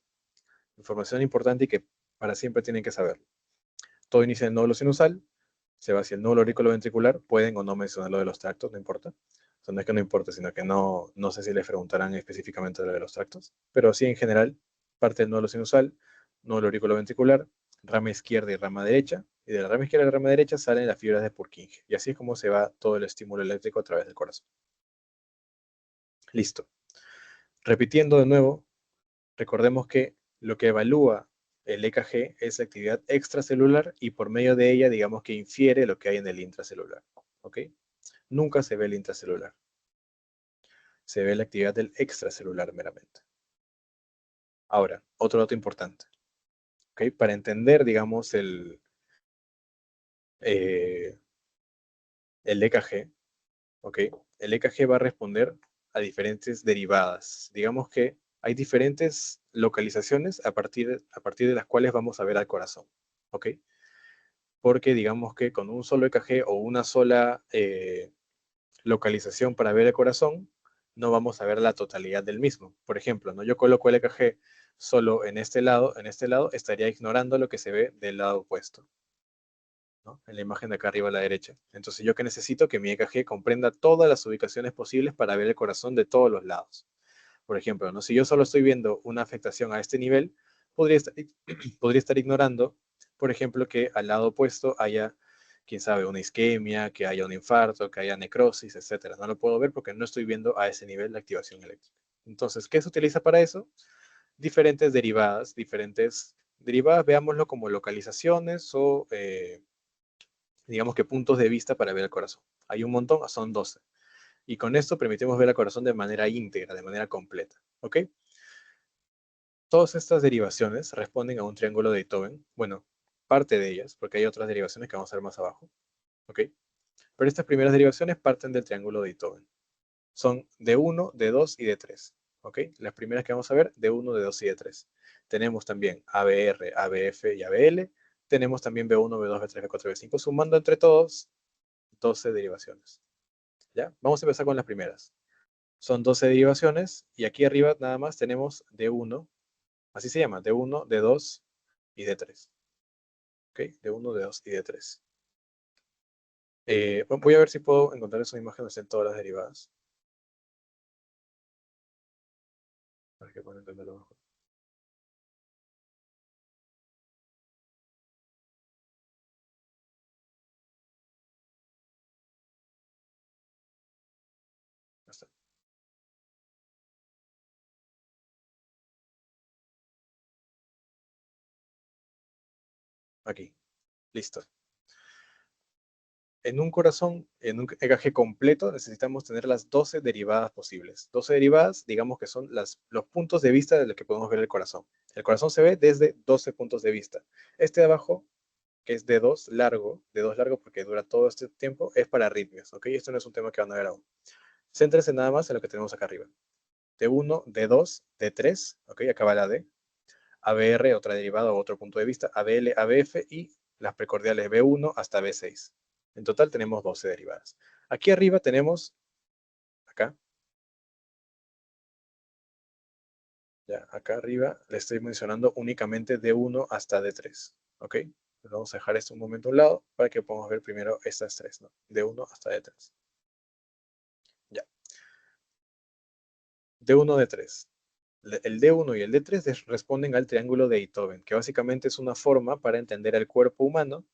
Información importante y que para siempre tienen que saber. Todo inicia en el nódulo sinusal, se va hacia el nódulo auriculoventricular. Pueden o no mencionar lo de los tractos, no importa. O sea, no es que no importe, sino que no sé si les preguntarán específicamente lo de los tractos. Pero sí, en general, parte del nódulo sinusal, nódulo auriculoventricular, rama izquierda y rama derecha. Y de la rama izquierda y la rama derecha salen las fibras de Purkinje. Y así es como se va todo el estímulo eléctrico a través del corazón. Listo. Repitiendo de nuevo, recordemos que lo que evalúa el EKG es la actividad extracelular y por medio de ella, digamos que infiere lo que hay en el intracelular. ¿Ok? Nunca se ve el intracelular. Se ve la actividad del extracelular meramente. Ahora, otro dato importante. ¿Ok? Para entender, digamos, eh, el EKG, ¿ok? El EKG va a responder a diferentes derivadas. Digamos que hay diferentes localizaciones a partir de las cuales vamos a ver al corazón, ¿ok? Porque digamos que con un solo EKG o una sola localización para ver el corazón, no vamos a ver la totalidad del mismo. Por ejemplo, ¿no? Yo coloco el EKG solo en este lado estaría ignorando lo que se ve del lado opuesto, ¿no? En la imagen de acá arriba a la derecha. Entonces, yo que necesito que mi EKG comprenda todas las ubicaciones posibles para ver el corazón de todos los lados. Por ejemplo, ¿no? Si yo solo estoy viendo una afectación a este nivel, podría estar, podría estar ignorando, por ejemplo, que al lado opuesto haya, quién sabe, una isquemia, que haya un infarto, que haya necrosis, etcétera. No lo puedo ver porque no estoy viendo a ese nivel de activación eléctrica. Entonces, ¿qué se utiliza para eso? Diferentes derivadas, veámoslo como localizaciones o digamos que puntos de vista para ver el corazón. Hay un montón, son 12. Y con esto permitimos ver el corazón de manera íntegra, de manera completa. ¿Ok? Todas estas derivaciones responden a un triángulo de Beethoven. Bueno, parte de ellas, porque hay otras derivaciones que vamos a ver más abajo. ¿Ok? Pero estas primeras derivaciones parten del triángulo de Beethoven. son D1, D2 y D3. ¿Ok? Las primeras que vamos a ver, D1, D2 y D3. Tenemos también ABR, ABF y ABL. Tenemos también B1, B2, B3, B4, B5, sumando entre todos 12 derivaciones. ¿Ya? Vamos a empezar con las primeras. Son 12 derivaciones y aquí arriba nada más tenemos D1, así se llama, D1, D2 y D3. ¿Ok? D1, D2 y D3. Voy a ver si puedo encontrar esa imagen donde estén todas las derivadas. Para que puedan entenderlo mejor. Ya está. Aquí. Listo. En un corazón, en un EKG completo, necesitamos tener las 12 derivadas posibles. 12 derivadas, digamos que son los puntos de vista de los que podemos ver el corazón. El corazón se ve desde 12 puntos de vista. Este de abajo, que es D2 largo porque dura todo este tiempo, es para arritmias, ¿ok? Esto no es un tema que van a ver aún. Céntrense nada más en lo que tenemos acá arriba. D1, D2, D3, ¿ok? Acá va la D. ABR, otra derivada o otro punto de vista, ABL, ABF y las precordiales B1 hasta B6. En total tenemos 12 derivadas. Aquí arriba tenemos, acá, ya, acá arriba le estoy mencionando únicamente D1 hasta D3, ¿ok? Vamos a dejar esto un momento a un lado para que podamos ver primero estas tres, ¿no? D1 hasta D3. Ya. D1, D3. El D1 y el D3 responden al triángulo de Einthoven, que básicamente es una forma para entender el cuerpo humano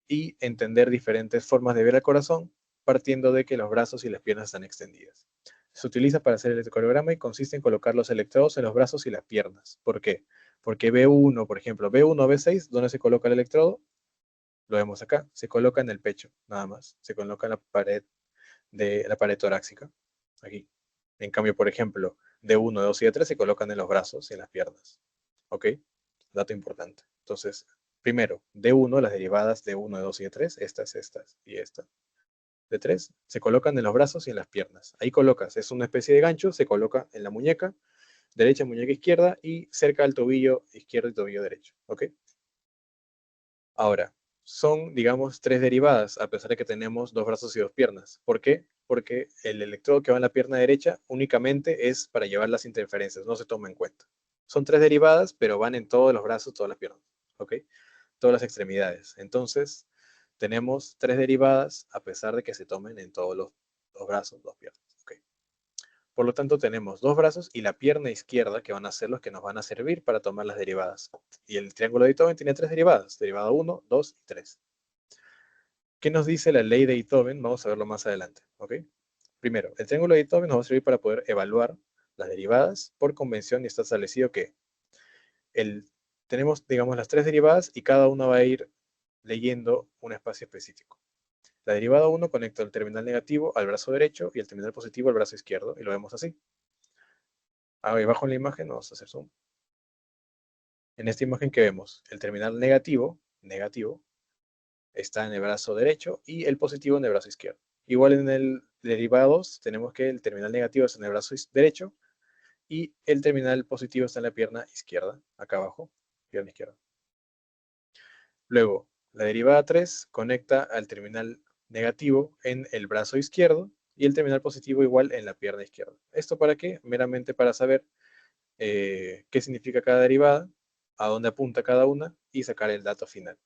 y entender diferentes formas de ver al corazón, partiendo de que los brazos y las piernas están extendidas. Se utiliza para hacer el electrocardiograma y consiste en colocar los electrodos en los brazos y las piernas. ¿Por qué? Porque B1, por ejemplo, B1 o B6, ¿dónde se coloca el electrodo? Lo vemos acá, se coloca en el pecho, nada más. Se coloca en la pared torácica, aquí. En cambio, por ejemplo, D1, D2 y D3 se colocan en los brazos y en las piernas. ¿Ok? Dato importante. Entonces, primero, D1, las derivadas D1, D2 y D3, estas y esta. D3, se colocan en los brazos y en las piernas. Ahí colocas, es una especie de gancho, se coloca en la muñeca derecha, muñeca izquierda y cerca del tobillo izquierdo y tobillo derecho. ¿Ok? Ahora, son, digamos, tres derivadas, a pesar de que tenemos dos brazos y dos piernas. ¿Por qué? Porque el electrodo que va en la pierna derecha únicamente es para llevar las interferencias, no se toma en cuenta. Son tres derivadas, pero van en todos los brazos, todas las piernas. ¿Ok? Todas las extremidades. Entonces, tenemos tres derivadas, a pesar de que se tomen en todos los brazos, dos piernas. ¿Ok? Por lo tanto, tenemos dos brazos y la pierna izquierda, que van a ser los que nos van a servir para tomar las derivadas. Y el triángulo de Einthoven tiene tres derivadas, derivada 1, 2 y 3. ¿Qué nos dice la ley de Einthoven? Vamos a verlo más adelante, ¿ok? Primero, el triángulo de Einthoven nos va a servir para poder evaluar las derivadas por convención y está establecido que tenemos, digamos, las tres derivadas y cada una va a ir leyendo un espacio específico. La derivada 1 conecta el terminal negativo al brazo derecho y el terminal positivo al brazo izquierdo, y lo vemos así. Abajo en la imagen vamos a hacer zoom. En esta imagen que vemos, el terminal negativo, está en el brazo derecho y el positivo en el brazo izquierdo. Igual en el derivados tenemos que el terminal negativo está en el brazo derecho y el terminal positivo está en la pierna izquierda, acá abajo, pierna izquierda. Luego, la derivada 3 conecta al terminal negativo en el brazo izquierdo y el terminal positivo igual en la pierna izquierda. ¿Esto para qué? Meramente para saber qué significa cada derivada, a dónde apunta cada una y sacar el dato final.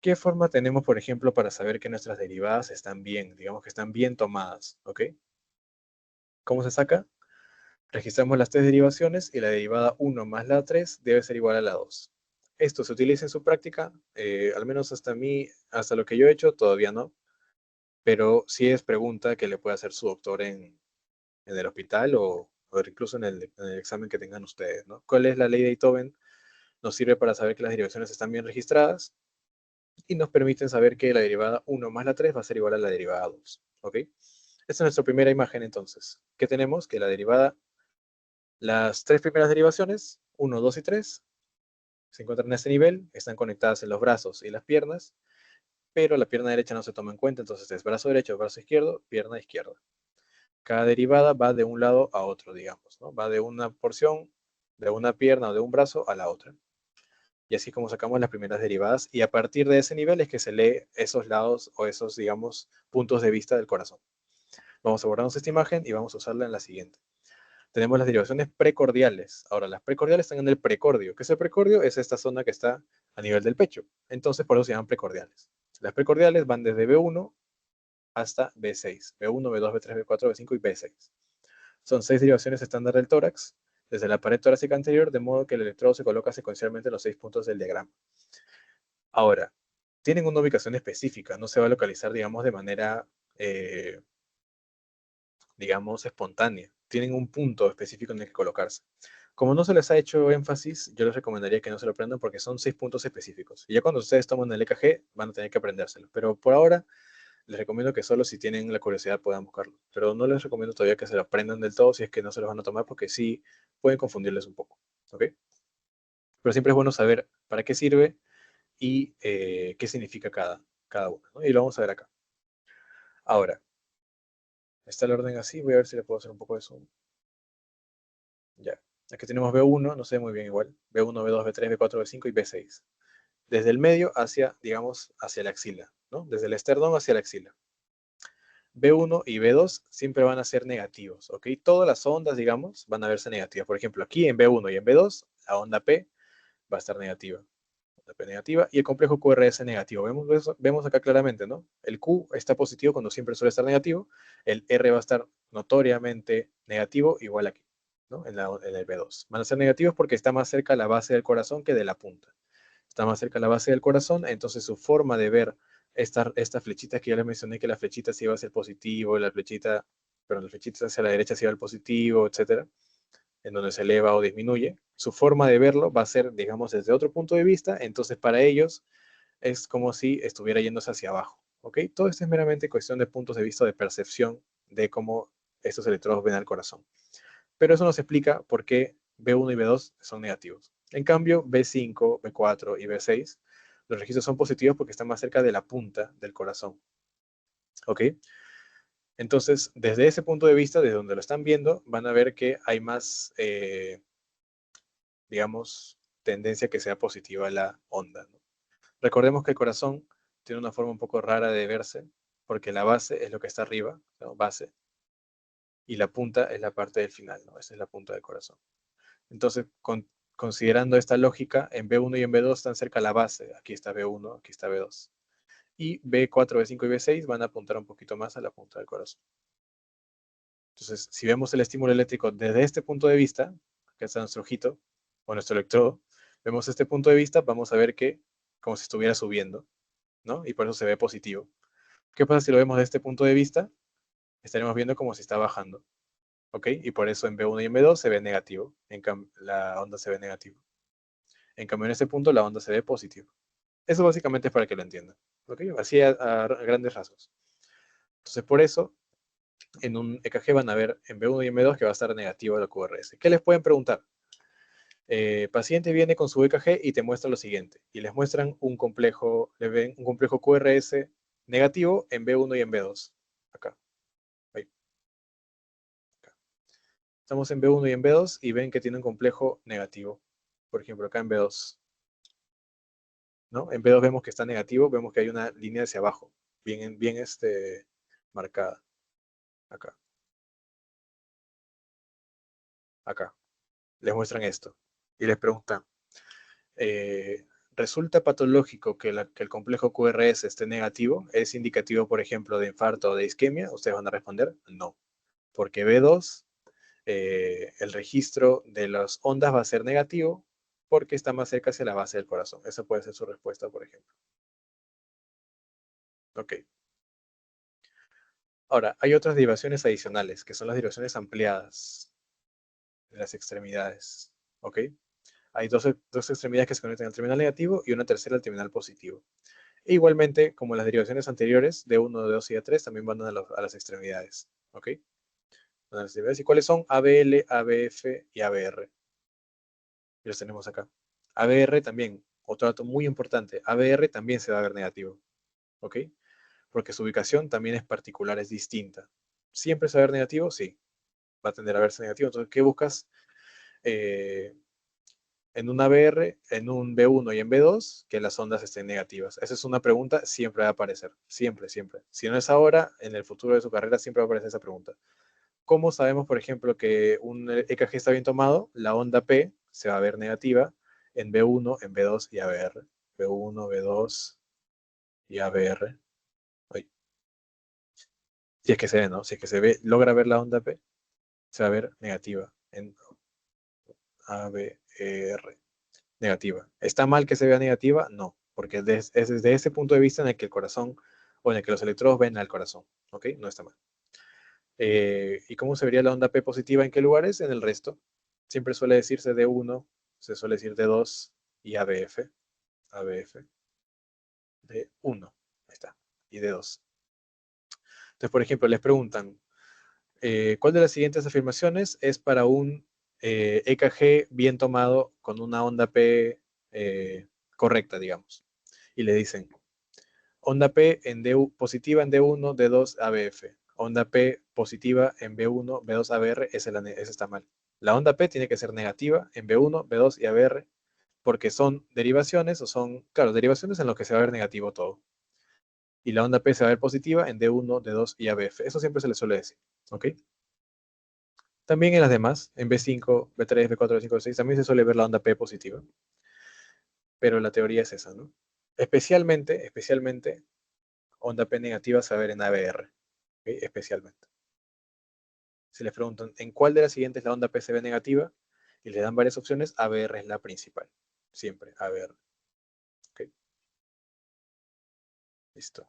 ¿Qué forma tenemos, por ejemplo, para saber que nuestras derivadas están bien, digamos que están bien tomadas? ¿Ok? ¿Cómo se saca? Registramos las tres derivaciones y la derivada 1 más la 3 debe ser igual a la 2. Esto se utiliza en su práctica, al menos hasta mí, hasta lo que yo he hecho, todavía no, pero sí es pregunta que le puede hacer su doctor en el hospital o incluso en el examen que tengan ustedes, ¿no? ¿Cuál es la ley de Einthoven? Nos sirve para saber que las derivaciones están bien registradas y nos permiten saber que la derivada 1 más la 3 va a ser igual a la derivada 2. ¿Ok? Esta es nuestra primera imagen entonces. ¿Qué tenemos? Que las tres primeras derivaciones, 1, 2 y 3, se encuentran en este nivel, están conectadas en los brazos y las piernas, pero la pierna derecha no se toma en cuenta, entonces es brazo derecho, brazo izquierdo, pierna izquierda. Cada derivada va de un lado a otro, digamos, ¿no? Va de una porción, de una pierna o de un brazo a la otra. Y así es como sacamos las primeras derivadas. Y a partir de ese nivel es que se lee esos lados o esos, digamos, puntos de vista del corazón. Vamos a borrarnos esta imagen y vamos a usarla en la siguiente. Tenemos las derivaciones precordiales. Ahora, las precordiales están en el precordio. ¿Qué es el precordio? Es esta zona que está a nivel del pecho. Entonces, por eso se llaman precordiales. Las precordiales van desde B1 hasta B6. B1, B2, B3, B4, B5 y B6. Son 6 derivaciones estándar del tórax, desde la pared torácica anterior, de modo que el electrodo se coloca secuencialmente en los 6 puntos del diagrama. Ahora, tienen una ubicación específica, no se va a localizar, digamos, de manera, digamos, espontánea. Tienen un punto específico en el que colocarse. Como no se les ha hecho énfasis, yo les recomendaría que no se lo aprendan porque son 6 puntos específicos. Y ya cuando ustedes toman el EKG, van a tener que aprendérselo. Pero por ahora, les recomiendo que solo si tienen la curiosidad puedan buscarlo. Pero no les recomiendo todavía que se lo aprendan del todo si es que no se los van a tomar porque sí pueden confundirles un poco. ¿Ok? Pero siempre es bueno saber para qué sirve y qué significa cada uno, ¿no? Y lo vamos a ver acá. Ahora, está el orden así. Voy a ver si le puedo hacer un poco de zoom. Ya. Aquí tenemos B1, no sé muy bien igual. B1, B2, B3, B4, B5 y B6. Desde el medio hacia, digamos, hacia la axila, ¿no? Desde el esternón hacia la axila. B1 y B2 siempre van a ser negativos, ¿ok? Todas las ondas, digamos, van a verse negativas. Por ejemplo, aquí en B1 y en B2, la onda P va a estar negativa. Onda P negativa y el complejo QRS negativo. Vemos acá claramente, ¿no? El Q está positivo cuando siempre suele estar negativo. El R va a estar notoriamente negativo, igual aquí, ¿no? En el B2. Van a ser negativos porque está más cerca la base del corazón que de la punta. Está más cerca la base del corazón, entonces su forma de ver esta flechita que ya les mencioné, que la flechita sí va a ser positivo, pero la flechita hacia la derecha sí va al positivo, etcétera, en donde se eleva o disminuye, su forma de verlo va a ser, digamos, desde otro punto de vista, entonces para ellos es como si estuviera yéndose hacia abajo, ¿ok? Todo esto es meramente cuestión de puntos de vista de percepción de cómo estos electrodos ven al corazón. Pero eso nos explica por qué B1 y B2 son negativos. En cambio, B5, B4 y B6, los registros son positivos porque están más cerca de la punta del corazón. ¿Ok? Entonces, desde ese punto de vista, desde donde lo están viendo, van a ver que hay más, digamos, tendencia que sea positiva la onda, ¿no? Recordemos que el corazón tiene una forma un poco rara de verse, porque la base es lo que está arriba, ¿no? Base, y la punta es la parte del final, ¿no? Esa es la punta del corazón. Entonces, considerando esta lógica, en B1 y en B2 están cerca la base. Aquí está B1, aquí está B2. Y B4, B5 y B6 van a apuntar un poquito más a la punta del corazón. Entonces, si vemos el estímulo eléctrico desde este punto de vista, acá está nuestro ojito o nuestro electrodo, vemos este punto de vista, vamos a ver que como si estuviera subiendo, ¿no? Y por eso se ve positivo. ¿Qué pasa si lo vemos de este punto de vista? Estaremos viendo como si está bajando, ¿ok? Y por eso en B1 y en B2 se ve negativo, la onda se ve negativa. En cambio, en este punto la onda se ve positiva. Eso básicamente es para que lo entiendan. ¿Ok? Así a grandes rasgos. Entonces, por eso, en un EKG van a ver en B1 y en B2 que va a estar negativo la QRS. ¿Qué les pueden preguntar? Paciente viene con su EKG y te muestra lo siguiente. Y les muestran un complejo, le ven un complejo QRS negativo en B1 y en B2. Acá. Ahí. Acá. Estamos en B1 y en B2 y ven que tiene un complejo negativo. Por ejemplo, acá en B2. ¿No? En B2 vemos que está negativo, vemos que hay una línea hacia abajo, bien marcada. Acá, acá. Les muestran esto y les preguntan, ¿resulta patológico que el complejo QRS esté negativo? ¿Es indicativo, por ejemplo, de infarto o de isquemia? Ustedes van a responder, no, porque B2, el registro de las ondas va a ser negativo porque está más cerca hacia la base del corazón. Esa puede ser su respuesta, por ejemplo. Ok. Ahora, hay otras derivaciones adicionales, que son las derivaciones ampliadas de las extremidades. ¿Ok? Hay dos extremidades que se conectan al terminal negativo y una tercera al terminal positivo. E igualmente, como las derivaciones anteriores, D1, D2 y D3 también van a las extremidades. ¿Ok? Van a las extremidades. ¿Y cuáles son? ABL, ABF y ABR. Y los tenemos acá. ABR también, otro dato muy importante, ABR también se va a ver negativo. ¿Ok? Porque su ubicación también es particular, es distinta. ¿Siempre se va a ver negativo? Sí, va a tender a verse negativo. Entonces, ¿qué buscas? En un ABR, en un B1 y en B2, que las ondas estén negativas. Esa es una pregunta, siempre va a aparecer. Siempre, siempre. Si no es ahora, en el futuro de su carrera siempre va a aparecer esa pregunta. ¿Cómo sabemos, por ejemplo, que un EKG está bien tomado? La onda P se va a ver negativa en B1, en B2 y ABR. B1, B2 y ABR. Ay, si es que se ve, ¿no? Si es que se ve, logra ver la onda P, se va a ver negativa en ABR. Negativa. ¿Está mal que se vea negativa? No, porque es desde ese punto de vista en el que el corazón o en el que los electrodos ven al corazón. ¿Ok? No está mal. ¿Y cómo se vería la onda P positiva en qué lugares? En el resto. Siempre suele decirse D1, se suele decir D2 y ABF. ABF. D1. Ahí está. Y D2. Entonces, por ejemplo, les preguntan, ¿cuál de las siguientes afirmaciones es para un EKG bien tomado con una onda P correcta, digamos? Y le dicen, onda P en positiva en D1, D2, ABF. Onda P positiva en B1, B2, ABR, esa está mal. La onda P tiene que ser negativa en B1, B2 y ABR, porque son derivaciones, o son, claro, derivaciones en lo que se va a ver negativo todo. Y la onda P se va a ver positiva en D1, D2 y ABF. Eso siempre se le suele decir. ¿Ok? También en las demás, en B5, B3, B4, B5, B6, también se suele ver la onda P positiva. Pero la teoría es esa, ¿no? Especialmente, onda P negativa se va a ver en ABR. ¿Ok? Especialmente. Si les preguntan en cuál de las siguientes la onda P se ve negativa y le dan varias opciones, ABR es la principal. Siempre, ABR. ¿Ok? Listo.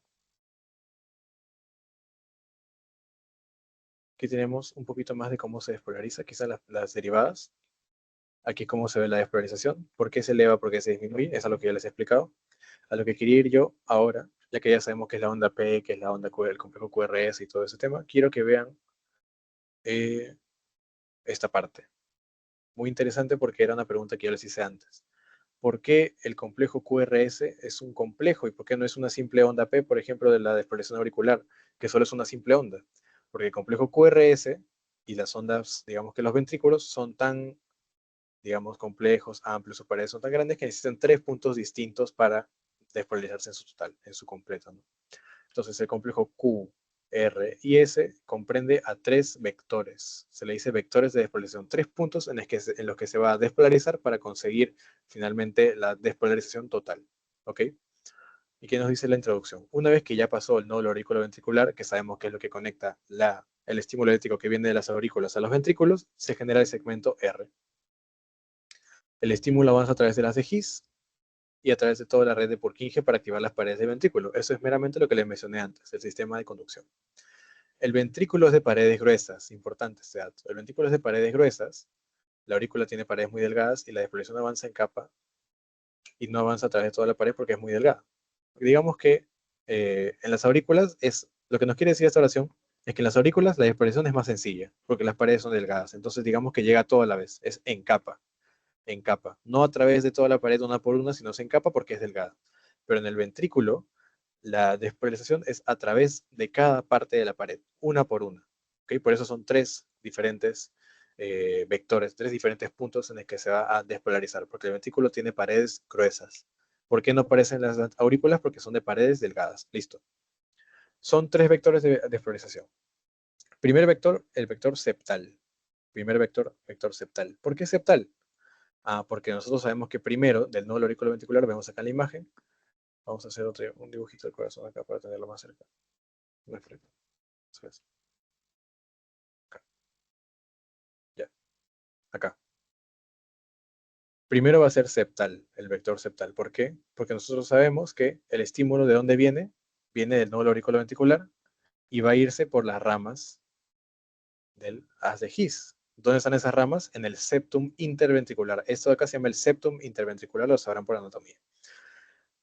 Aquí tenemos un poquito más de cómo se despolariza, quizás las derivadas. Aquí cómo se ve la despolarización, por qué se eleva, por qué se disminuye, eso es lo que ya les he explicado. A lo que quería ir yo ahora, ya que ya sabemos qué es la onda P, qué es la onda Q, el complejo QRS y todo ese tema, quiero que vean eh, esta parte. Muy interesante porque era una pregunta que yo les hice antes. ¿Por qué el complejo QRS es un complejo y por qué no es una simple onda P, por ejemplo, de la despolarización auricular, que solo es una simple onda? Porque el complejo QRS y las ondas, digamos que los ventrículos son tan, digamos, complejos, amplios o paredes son tan grandes que necesitan tres puntos distintos para despolarizarse en su total, en su completo, ¿no? Entonces el complejo Q, R y S comprende a tres vectores. Se le dice vectores de despolarización. Tres puntos en los que se va a despolarizar para conseguir finalmente la despolarización total. ¿Ok? ¿Y qué nos dice la introducción? Una vez que ya pasó el nódulo auriculoventricular, que sabemos que es lo que conecta el estímulo eléctrico que viene de las aurículas a los ventrículos, se genera el segmento R. El estímulo avanza a través de las de His y a través de toda la red de Purkinje para activar las paredes del ventrículo. Eso es meramente lo que les mencioné antes, el sistema de conducción. El ventrículo es de paredes gruesas, importante este dato. El ventrículo es de paredes gruesas, la aurícula tiene paredes muy delgadas y la despolarización avanza en capa y no avanza a través de toda la pared porque es muy delgada. Digamos que en las aurículas lo que nos quiere decir esta oración es que en las aurículas la despolarización es más sencilla porque las paredes son delgadas. Entonces digamos que llega toda la vez, es en capa. No a través de toda la pared una por una, sino es en capa porque es delgada. Pero en el ventrículo la despolarización es a través de cada parte de la pared, una por una. ¿Okay? Por eso son tres diferentes vectores, tres diferentes puntos en los que se va a despolarizar, porque el ventrículo tiene paredes gruesas. ¿Por qué no aparecen las aurículas? Porque son de paredes delgadas. Listo. Son tres vectores de despolarización. Primer vector, el vector septal. Primer vector, vector septal. ¿Por qué septal? Porque nosotros sabemos que primero, del nódulo auriculoventricular, vemos acá en la imagen. Vamos a hacer un dibujito del corazón acá para tenerlo más cerca. Más cerca. Acá. Ya, acá. Primero va a ser septal, el vector septal. ¿Por qué? Porque nosotros sabemos que el estímulo de dónde viene, viene del nódulo auriculoventricular y va a irse por las ramas del haz de His. ¿Dónde están esas ramas? En el septum interventricular. Esto de acá se llama el septum interventricular, lo sabrán por anatomía.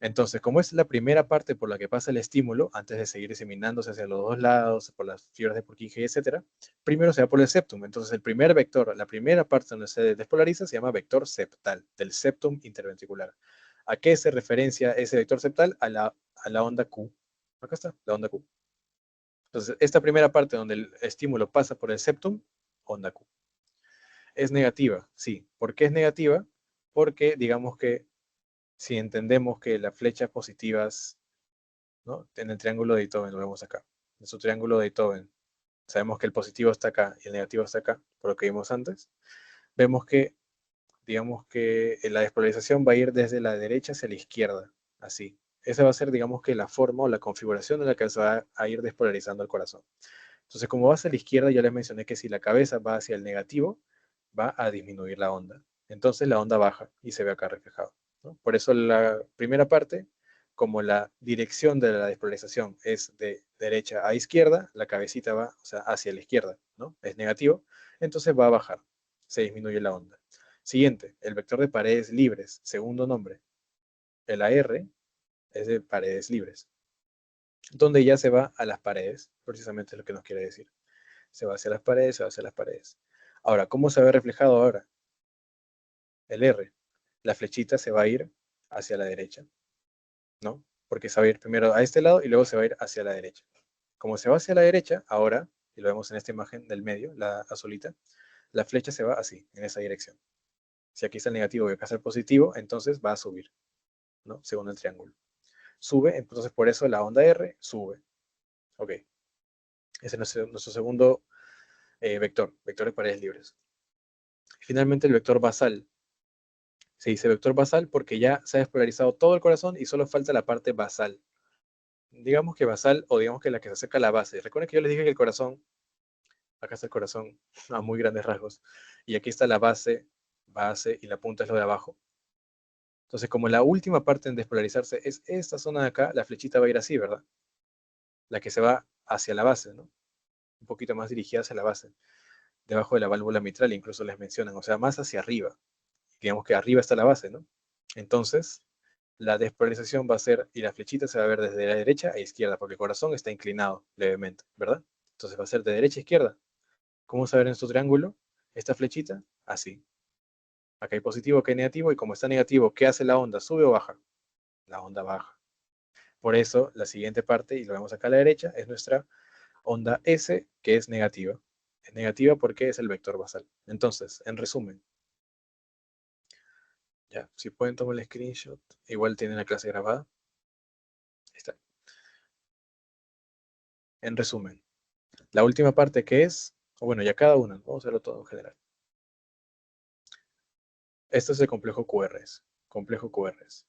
Entonces, como es la primera parte por la que pasa el estímulo, antes de seguir diseminándose hacia los dos lados, por las fibras de Purkinje, etc., primero se va por el septum. Entonces, el primer vector, la primera parte donde se despolariza, se llama vector septal, del septum interventricular. ¿A qué se referencia ese vector septal? A la onda Q. Acá está, la onda Q. Entonces, esta primera parte donde el estímulo pasa por el septum, onda Q. ¿Es negativa? Sí. ¿Por qué es negativa? Porque digamos que si entendemos que las flechas positivas, ¿no? En el triángulo de Beethoven, lo vemos acá. En su triángulo de Beethoven, sabemos que el positivo está acá y el negativo está acá, por lo que vimos antes. Vemos que, digamos que la despolarización va a ir desde la derecha hacia la izquierda, así. Esa va a ser, digamos que la forma o la configuración en la que se va a ir despolarizando el corazón. Entonces, como va hacia la izquierda, ya les mencioné que si la cabeza va hacia el negativo, va a disminuir la onda. Entonces la onda baja y se ve acá reflejado, ¿no? Por eso la primera parte, como la dirección de la despolarización es de derecha a izquierda, la cabecita va, o sea, hacia la izquierda, ¿no? Es negativo, entonces va a bajar, se disminuye la onda. Siguiente, el vector de paredes libres, segundo nombre. El AR es de paredes libres, donde ya se va a las paredes, precisamente es lo que nos quiere decir. Se va hacia las paredes, se va hacia las paredes. Ahora, ¿cómo se ve reflejado ahora? El R. La flechita se va a ir hacia la derecha, ¿no? Porque se va a ir primero a este lado y luego se va a ir hacia la derecha. Como se va hacia la derecha, ahora, y lo vemos en esta imagen del medio, la azulita, la flecha se va así, en esa dirección. Si aquí está el negativo y acá está el positivo, entonces va a subir, ¿no? Según el triángulo. Sube, entonces por eso la onda R sube. Ok. Ese es nuestro segundo vector de paredes libres. Finalmente el vector basal. Se dice vector basal porque ya se ha despolarizado todo el corazón y solo falta la parte basal. Digamos que basal o digamos que la que se acerca a la base. Recuerden que yo les dije que el corazón, acá está el corazón a muy grandes rasgos, y aquí está la base y la punta es lo de abajo. Entonces, como la última parte en despolarizarse es esta zona de acá, la flechita va a ir así, ¿verdad? La que se va hacia la base, ¿no? Un poquito más dirigida hacia la base, debajo de la válvula mitral, incluso les mencionan, o sea, más hacia arriba. Digamos que arriba está la base, ¿no? Entonces, la despolarización va a ser, y la flechita se va a ver desde la derecha a izquierda, porque el corazón está inclinado levemente, ¿verdad? Entonces va a ser de derecha a izquierda. ¿Cómo saber en nuestro triángulo? Esta flechita, así. Acá hay positivo, acá hay negativo, y como está negativo, ¿qué hace la onda? ¿Sube o baja? La onda baja. Por eso, la siguiente parte, y lo vemos acá a la derecha, es nuestra onda S, que es negativa. Es negativa porque es el vector basal. Entonces, en resumen, ya, si pueden tomar el screenshot, igual tienen la clase grabada. Ahí está. En resumen, la última parte que es, o bueno, ya cada una, vamos a hacerlo todo en general. Este es el complejo QRS. Complejo QRS.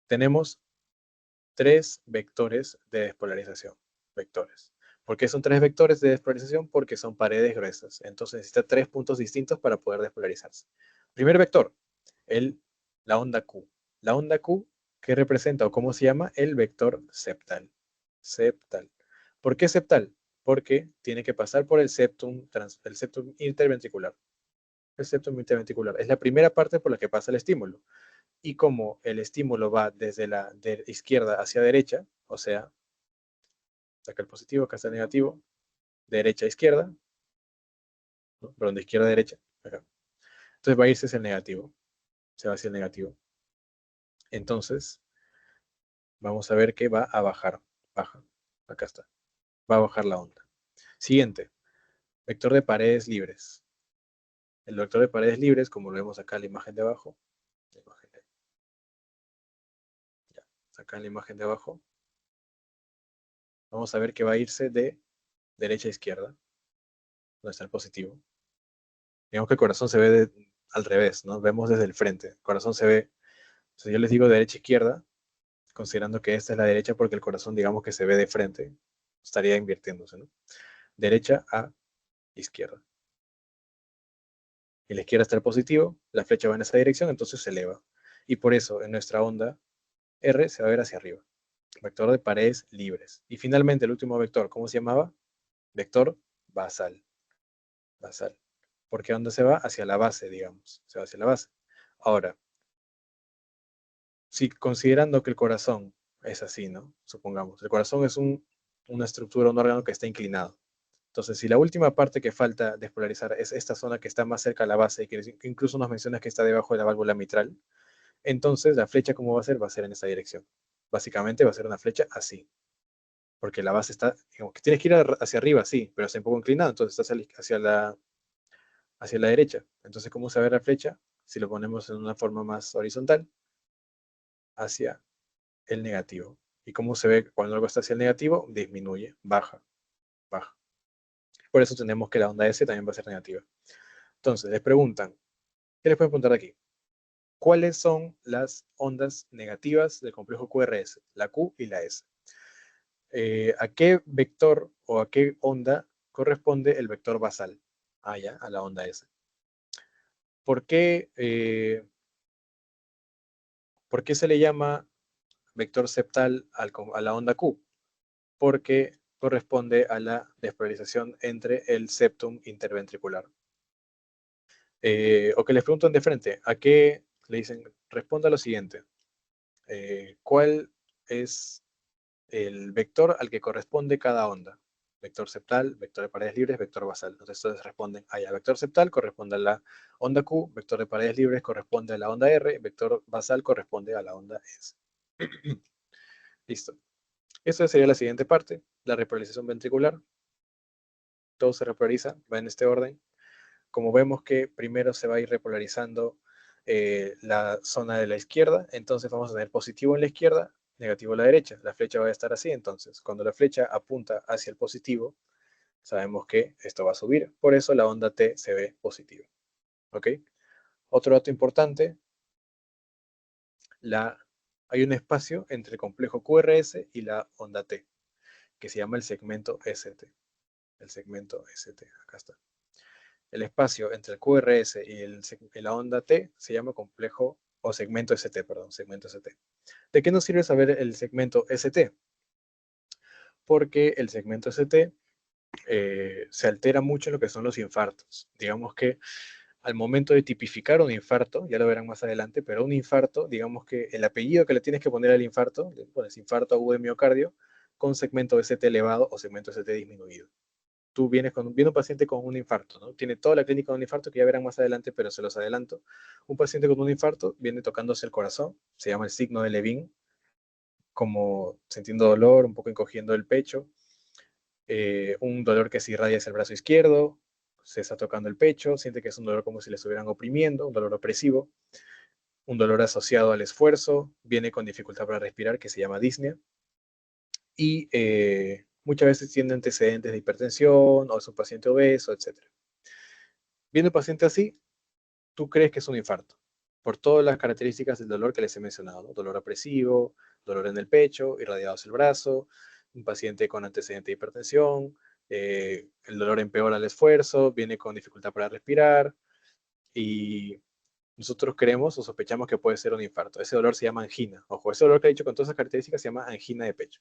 Tenemos tres vectores de despolarización. Vectores. ¿Por qué son tres vectores de despolarización? Porque son paredes gruesas. Entonces necesita tres puntos distintos para poder despolarizarse. Primer vector, la onda Q. La onda Q, ¿qué representa o cómo se llama? El vector septal. Septal. ¿Por qué septal? Porque tiene que pasar por el septum interventricular. El septum interventricular es la primera parte por la que pasa el estímulo. Y como el estímulo va desde la de izquierda hacia derecha, o sea, acá el positivo, acá está el negativo, derecha a izquierda, ¿no? Perdón, de izquierda a derecha, acá. Entonces va a irse hacia el negativo, se va hacia el negativo. Entonces, vamos a ver que va a bajar, baja, acá está, va a bajar la onda. Siguiente, vector de paredes libres. El vector de paredes libres, como lo vemos acá en la imagen de abajo, ya, acá en la imagen de abajo, vamos a ver que va a irse de derecha a izquierda, donde está el positivo. Digamos que el corazón se ve al revés, ¿no? Vemos desde el frente. El corazón se ve, si yo les digo derecha a izquierda, considerando que esta es la derecha porque el corazón, digamos que se ve de frente, estaría invirtiéndose, ¿no? Derecha a izquierda. Y la izquierda está el positivo, la flecha va en esa dirección, entonces se eleva. Y por eso en nuestra onda R se va a ver hacia arriba. Vector de paredes libres. Y finalmente el último vector, ¿cómo se llamaba? Vector basal. Basal. Porque ¿dónde se va? Hacia la base, digamos. Se va hacia la base. Ahora, si considerando que el corazón es así, ¿no? Supongamos, el corazón es una estructura, un órgano que está inclinado. Entonces, si la última parte que falta despolarizar es esta zona que está más cerca a la base, que incluso nos mencionas que está debajo de la válvula mitral, entonces la flecha, ¿cómo va a ser? Va a ser en esa dirección. Básicamente va a ser una flecha así. porque la base está, digamos, que tienes que ir hacia arriba, sí, pero está un poco inclinado, entonces estás hacia la derecha. Entonces, ¿cómo se ve la flecha? Si lo ponemos en una forma más horizontal, hacia el negativo. ¿Y cómo se ve cuando algo está hacia el negativo? Disminuye, baja, baja. Por eso tenemos que la onda S también va a ser negativa. Entonces, les preguntan, ¿qué les pueden preguntar aquí? ¿Cuáles son las ondas negativas del complejo QRS? La Q y la S. ¿A qué vector o a qué onda corresponde el vector basal? Ah, ya, a la onda S. ¿Por qué, ¿por qué se le llama vector septal a la onda Q? Porque corresponde a la despolarización entre el septum interventricular. O que les preguntan de frente, ¿a qué le dicen? Responda lo siguiente. ¿Cuál es el vector al que corresponde cada onda? Vector septal, vector de paredes libres, vector basal. Entonces responden, allá, vector septal corresponde a la onda Q, vector de paredes libres corresponde a la onda R, vector basal corresponde a la onda S. Listo. Esta sería la siguiente parte, la repolarización ventricular. Todo se repolariza, va en este orden. Como vemos que primero se va a ir repolarizando la zona de la izquierda, entonces vamos a tener positivo en la izquierda, negativo en la derecha. La flecha va a estar así, entonces cuando la flecha apunta hacia el positivo, sabemos que esto va a subir, por eso la onda T se ve positiva. ¿Ok? Otro dato importante, hay un espacio entre el complejo QRS y la onda T, que se llama el segmento ST. El segmento ST, acá está. El espacio entre el QRS y la onda T se llama complejo o segmento ST, perdón, segmento ST. ¿De qué nos sirve saber el segmento ST? Porque el segmento ST se altera mucho en lo que son los infartos. Digamos que al momento de tipificar un infarto, ya lo verán más adelante, pero un infarto, digamos que el apellido que le tienes que poner al infarto, le pones infarto agudo de miocardio con segmento ST elevado o segmento ST disminuido. Tú viene un paciente con un infarto, ¿no? Tiene toda la clínica de un infarto que ya verán más adelante, pero se los adelanto. Un paciente con un infarto viene tocándose el corazón, se llama el signo de Levin, como sintiendo dolor, un poco encogiendo el pecho, un dolor que se irradia hacia el brazo izquierdo, se está tocando el pecho, siente que es un dolor como si le estuvieran oprimiendo, un dolor opresivo, un dolor asociado al esfuerzo, viene con dificultad para respirar, que se llama disnea, y muchas veces tiene antecedentes de hipertensión o es un paciente obeso, etc. Viendo un paciente así, tú crees que es un infarto, por todas las características del dolor que les he mencionado, ¿no? Dolor opresivo, dolor en el pecho, irradiado hacia el brazo, un paciente con antecedente de hipertensión, el dolor empeora al esfuerzo, viene con dificultad para respirar y nosotros creemos o sospechamos que puede ser un infarto. Ese dolor se llama angina. Ojo, ese dolor que he dicho con todas esas características se llama angina de pecho.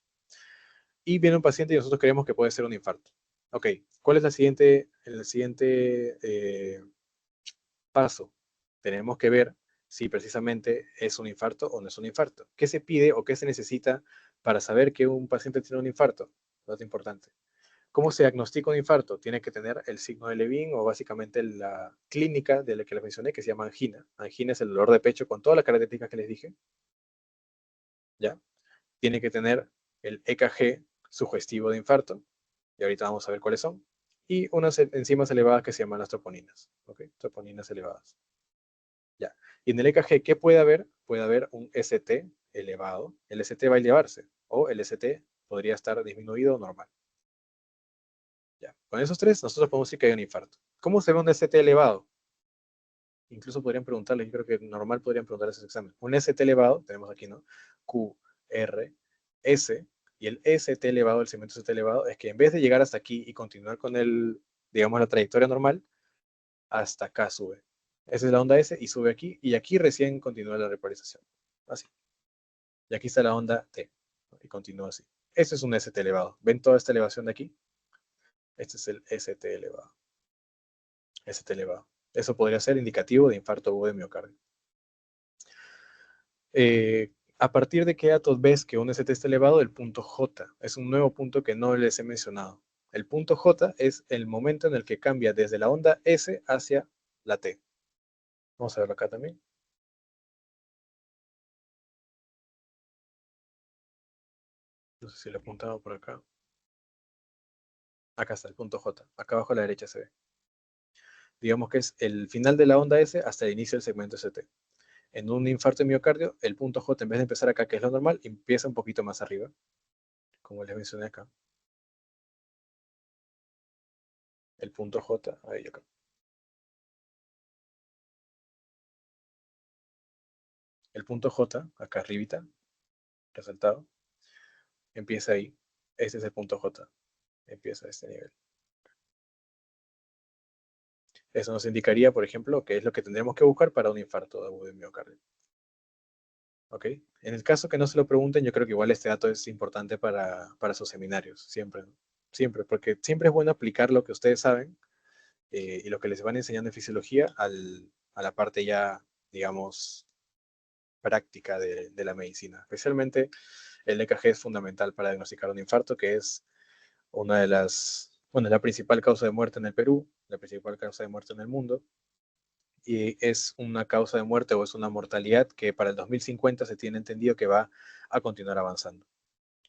Y viene un paciente y nosotros creemos que puede ser un infarto. Ok, ¿cuál es el siguiente paso? Tenemos que ver si precisamente es un infarto o no es un infarto. ¿Qué se pide o qué se necesita para saber que un paciente tiene un infarto? Dato importante. ¿Cómo se diagnostica un infarto? Tiene que tener el signo de Levin o básicamente la clínica de la que les mencioné, que se llama angina. Angina es el dolor de pecho con todas las características que les dije. ¿Ya? Tiene que tener el EKG sugestivo de infarto, y ahorita vamos a ver cuáles son, y unas enzimas elevadas que se llaman las troponinas. ¿Ok? Troponinas elevadas. Ya. Y en el EKG, ¿qué puede haber? Puede haber un ST elevado. El ST va a elevarse, o el ST podría estar disminuido o normal. Ya. Con esos tres, nosotros podemos decir que hay un infarto. ¿Cómo se ve un ST elevado? Incluso podrían preguntarle, yo creo que normal podrían preguntar ese examen. Un ST elevado, tenemos aquí, ¿no? Q, R, S, y el ST elevado, el segmento ST elevado, es que en vez de llegar hasta aquí y continuar con el, digamos, la trayectoria normal, hasta acá sube. Esa es la onda S y sube aquí, y aquí recién continúa la repolarización. Así. Y aquí está la onda T, ¿no? Y continúa así. Este es un ST elevado. ¿Ven toda esta elevación de aquí? Este es el ST elevado. ST elevado. Eso podría ser indicativo de infarto agudo de miocardio. A partir de qué datos ves que un ST está elevado, el punto J. Es un nuevo punto que no les he mencionado. El punto J es el momento en el que cambia desde la onda S hacia la T. Vamos a verlo acá también. No sé si lo he apuntado por acá. Acá está el punto J. Acá abajo a la derecha se ve. Digamos que es el final de la onda S hasta el inicio del segmento ST. En un infarto de miocardio, el punto J, en vez de empezar acá, que es lo normal, empieza un poquito más arriba, como les mencioné acá. El punto J, ahí acá. El punto J, acá arribita, resaltado, empieza ahí. Este es el punto J, empieza a este nivel. Eso nos indicaría, por ejemplo, qué es lo que tendríamos que buscar para un infarto agudo de miocardio. ¿Ok? En el caso que no se lo pregunten, yo creo que igual este dato es importante para sus seminarios, siempre, ¿no? Siempre, porque siempre es bueno aplicar lo que ustedes saben y lo que les van enseñando en fisiología a la parte ya, digamos, práctica de la medicina. Especialmente el EKG es fundamental para diagnosticar un infarto, que es una de las, bueno, la principal causa de muerte en el Perú, la principal causa de muerte en el mundo, y es una causa de muerte o es una mortalidad que para el 2050 se tiene entendido que va a continuar avanzando.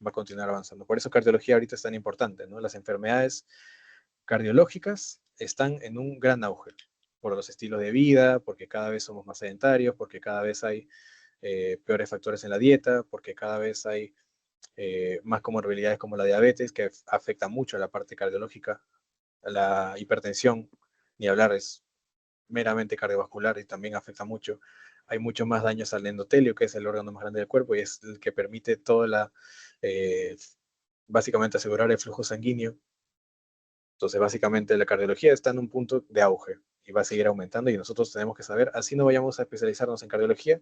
Va a continuar avanzando. Por eso cardiología ahorita es tan importante, ¿no? Las enfermedades cardiológicas están en un gran auge por los estilos de vida, porque cada vez somos más sedentarios, porque cada vez hay peores factores en la dieta, porque cada vez hay más comorbilidades como la diabetes, que afecta mucho a la parte cardiológica, a la hipertensión, ni hablar, es meramente cardiovascular y también afecta mucho. Hay mucho más daños al endotelio, que es el órgano más grande del cuerpo y es el que permite toda la, eh, básicamente asegurar el flujo sanguíneo. Entonces, básicamente la cardiología está en un punto de auge y va a seguir aumentando y nosotros tenemos que saber, así no vayamos a especializarnos en cardiología,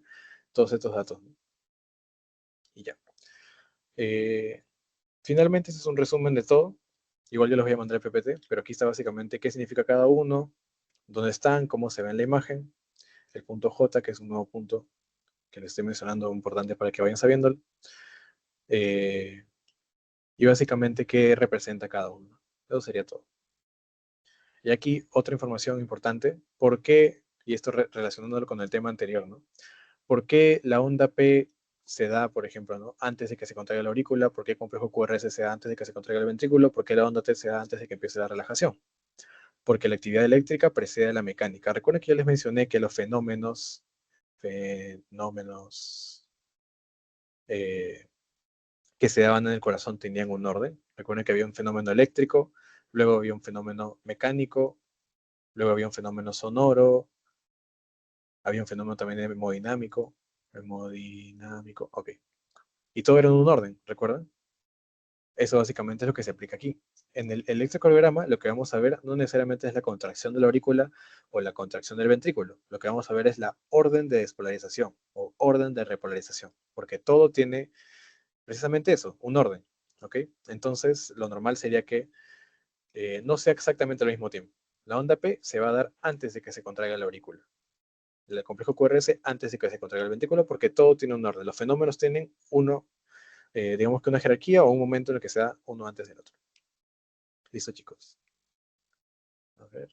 todos estos datos. Y ya. Eh, Finalmente, ese es un resumen de todo. Igual yo les voy a mandar el PPT, pero aquí está básicamente qué significa cada uno, dónde están, cómo se ve en la imagen, el punto J, que es un nuevo punto que les estoy mencionando, importante para que vayan sabiéndolo, eh, y básicamente qué representa cada uno. Eso sería todo. Y aquí otra información importante, ¿por qué? Y esto relacionándolo con el tema anterior, ¿no? ¿Por qué la onda P se da, por ejemplo, ¿no? Antes de que se contraiga la aurícula? ¿Por qué el complejo QRS se da antes de que se contraiga el ventrículo? ¿Por qué la onda T se da antes de que empiece la relajación? Porque la actividad eléctrica precede a la mecánica. Recuerden que yo les mencioné que los fenómenos eh, que se daban en el corazón tenían un orden. Recuerden que había un fenómeno eléctrico, luego había un fenómeno mecánico, luego había un fenómeno sonoro, había un fenómeno también hemodinámico, ok. Y todo era en un orden, ¿recuerdan? Eso básicamente es lo que se aplica aquí. En el electrocardiograma lo que vamos a ver no necesariamente es la contracción de la aurícula o la contracción del ventrículo. Lo que vamos a ver es la orden de despolarización o orden de repolarización, porque todo tiene precisamente eso, un orden. ¿Ok? Entonces, lo normal sería que no sea exactamente al mismo tiempo. La onda P se va a dar antes de que se contraiga la aurícula. El complejo QRS antes de que se contraiga el ventrículo, porque todo tiene un orden. Los fenómenos tienen uno, digamos que una jerarquía o un momento en el que se da uno antes del otro. Listo, chicos. A ver.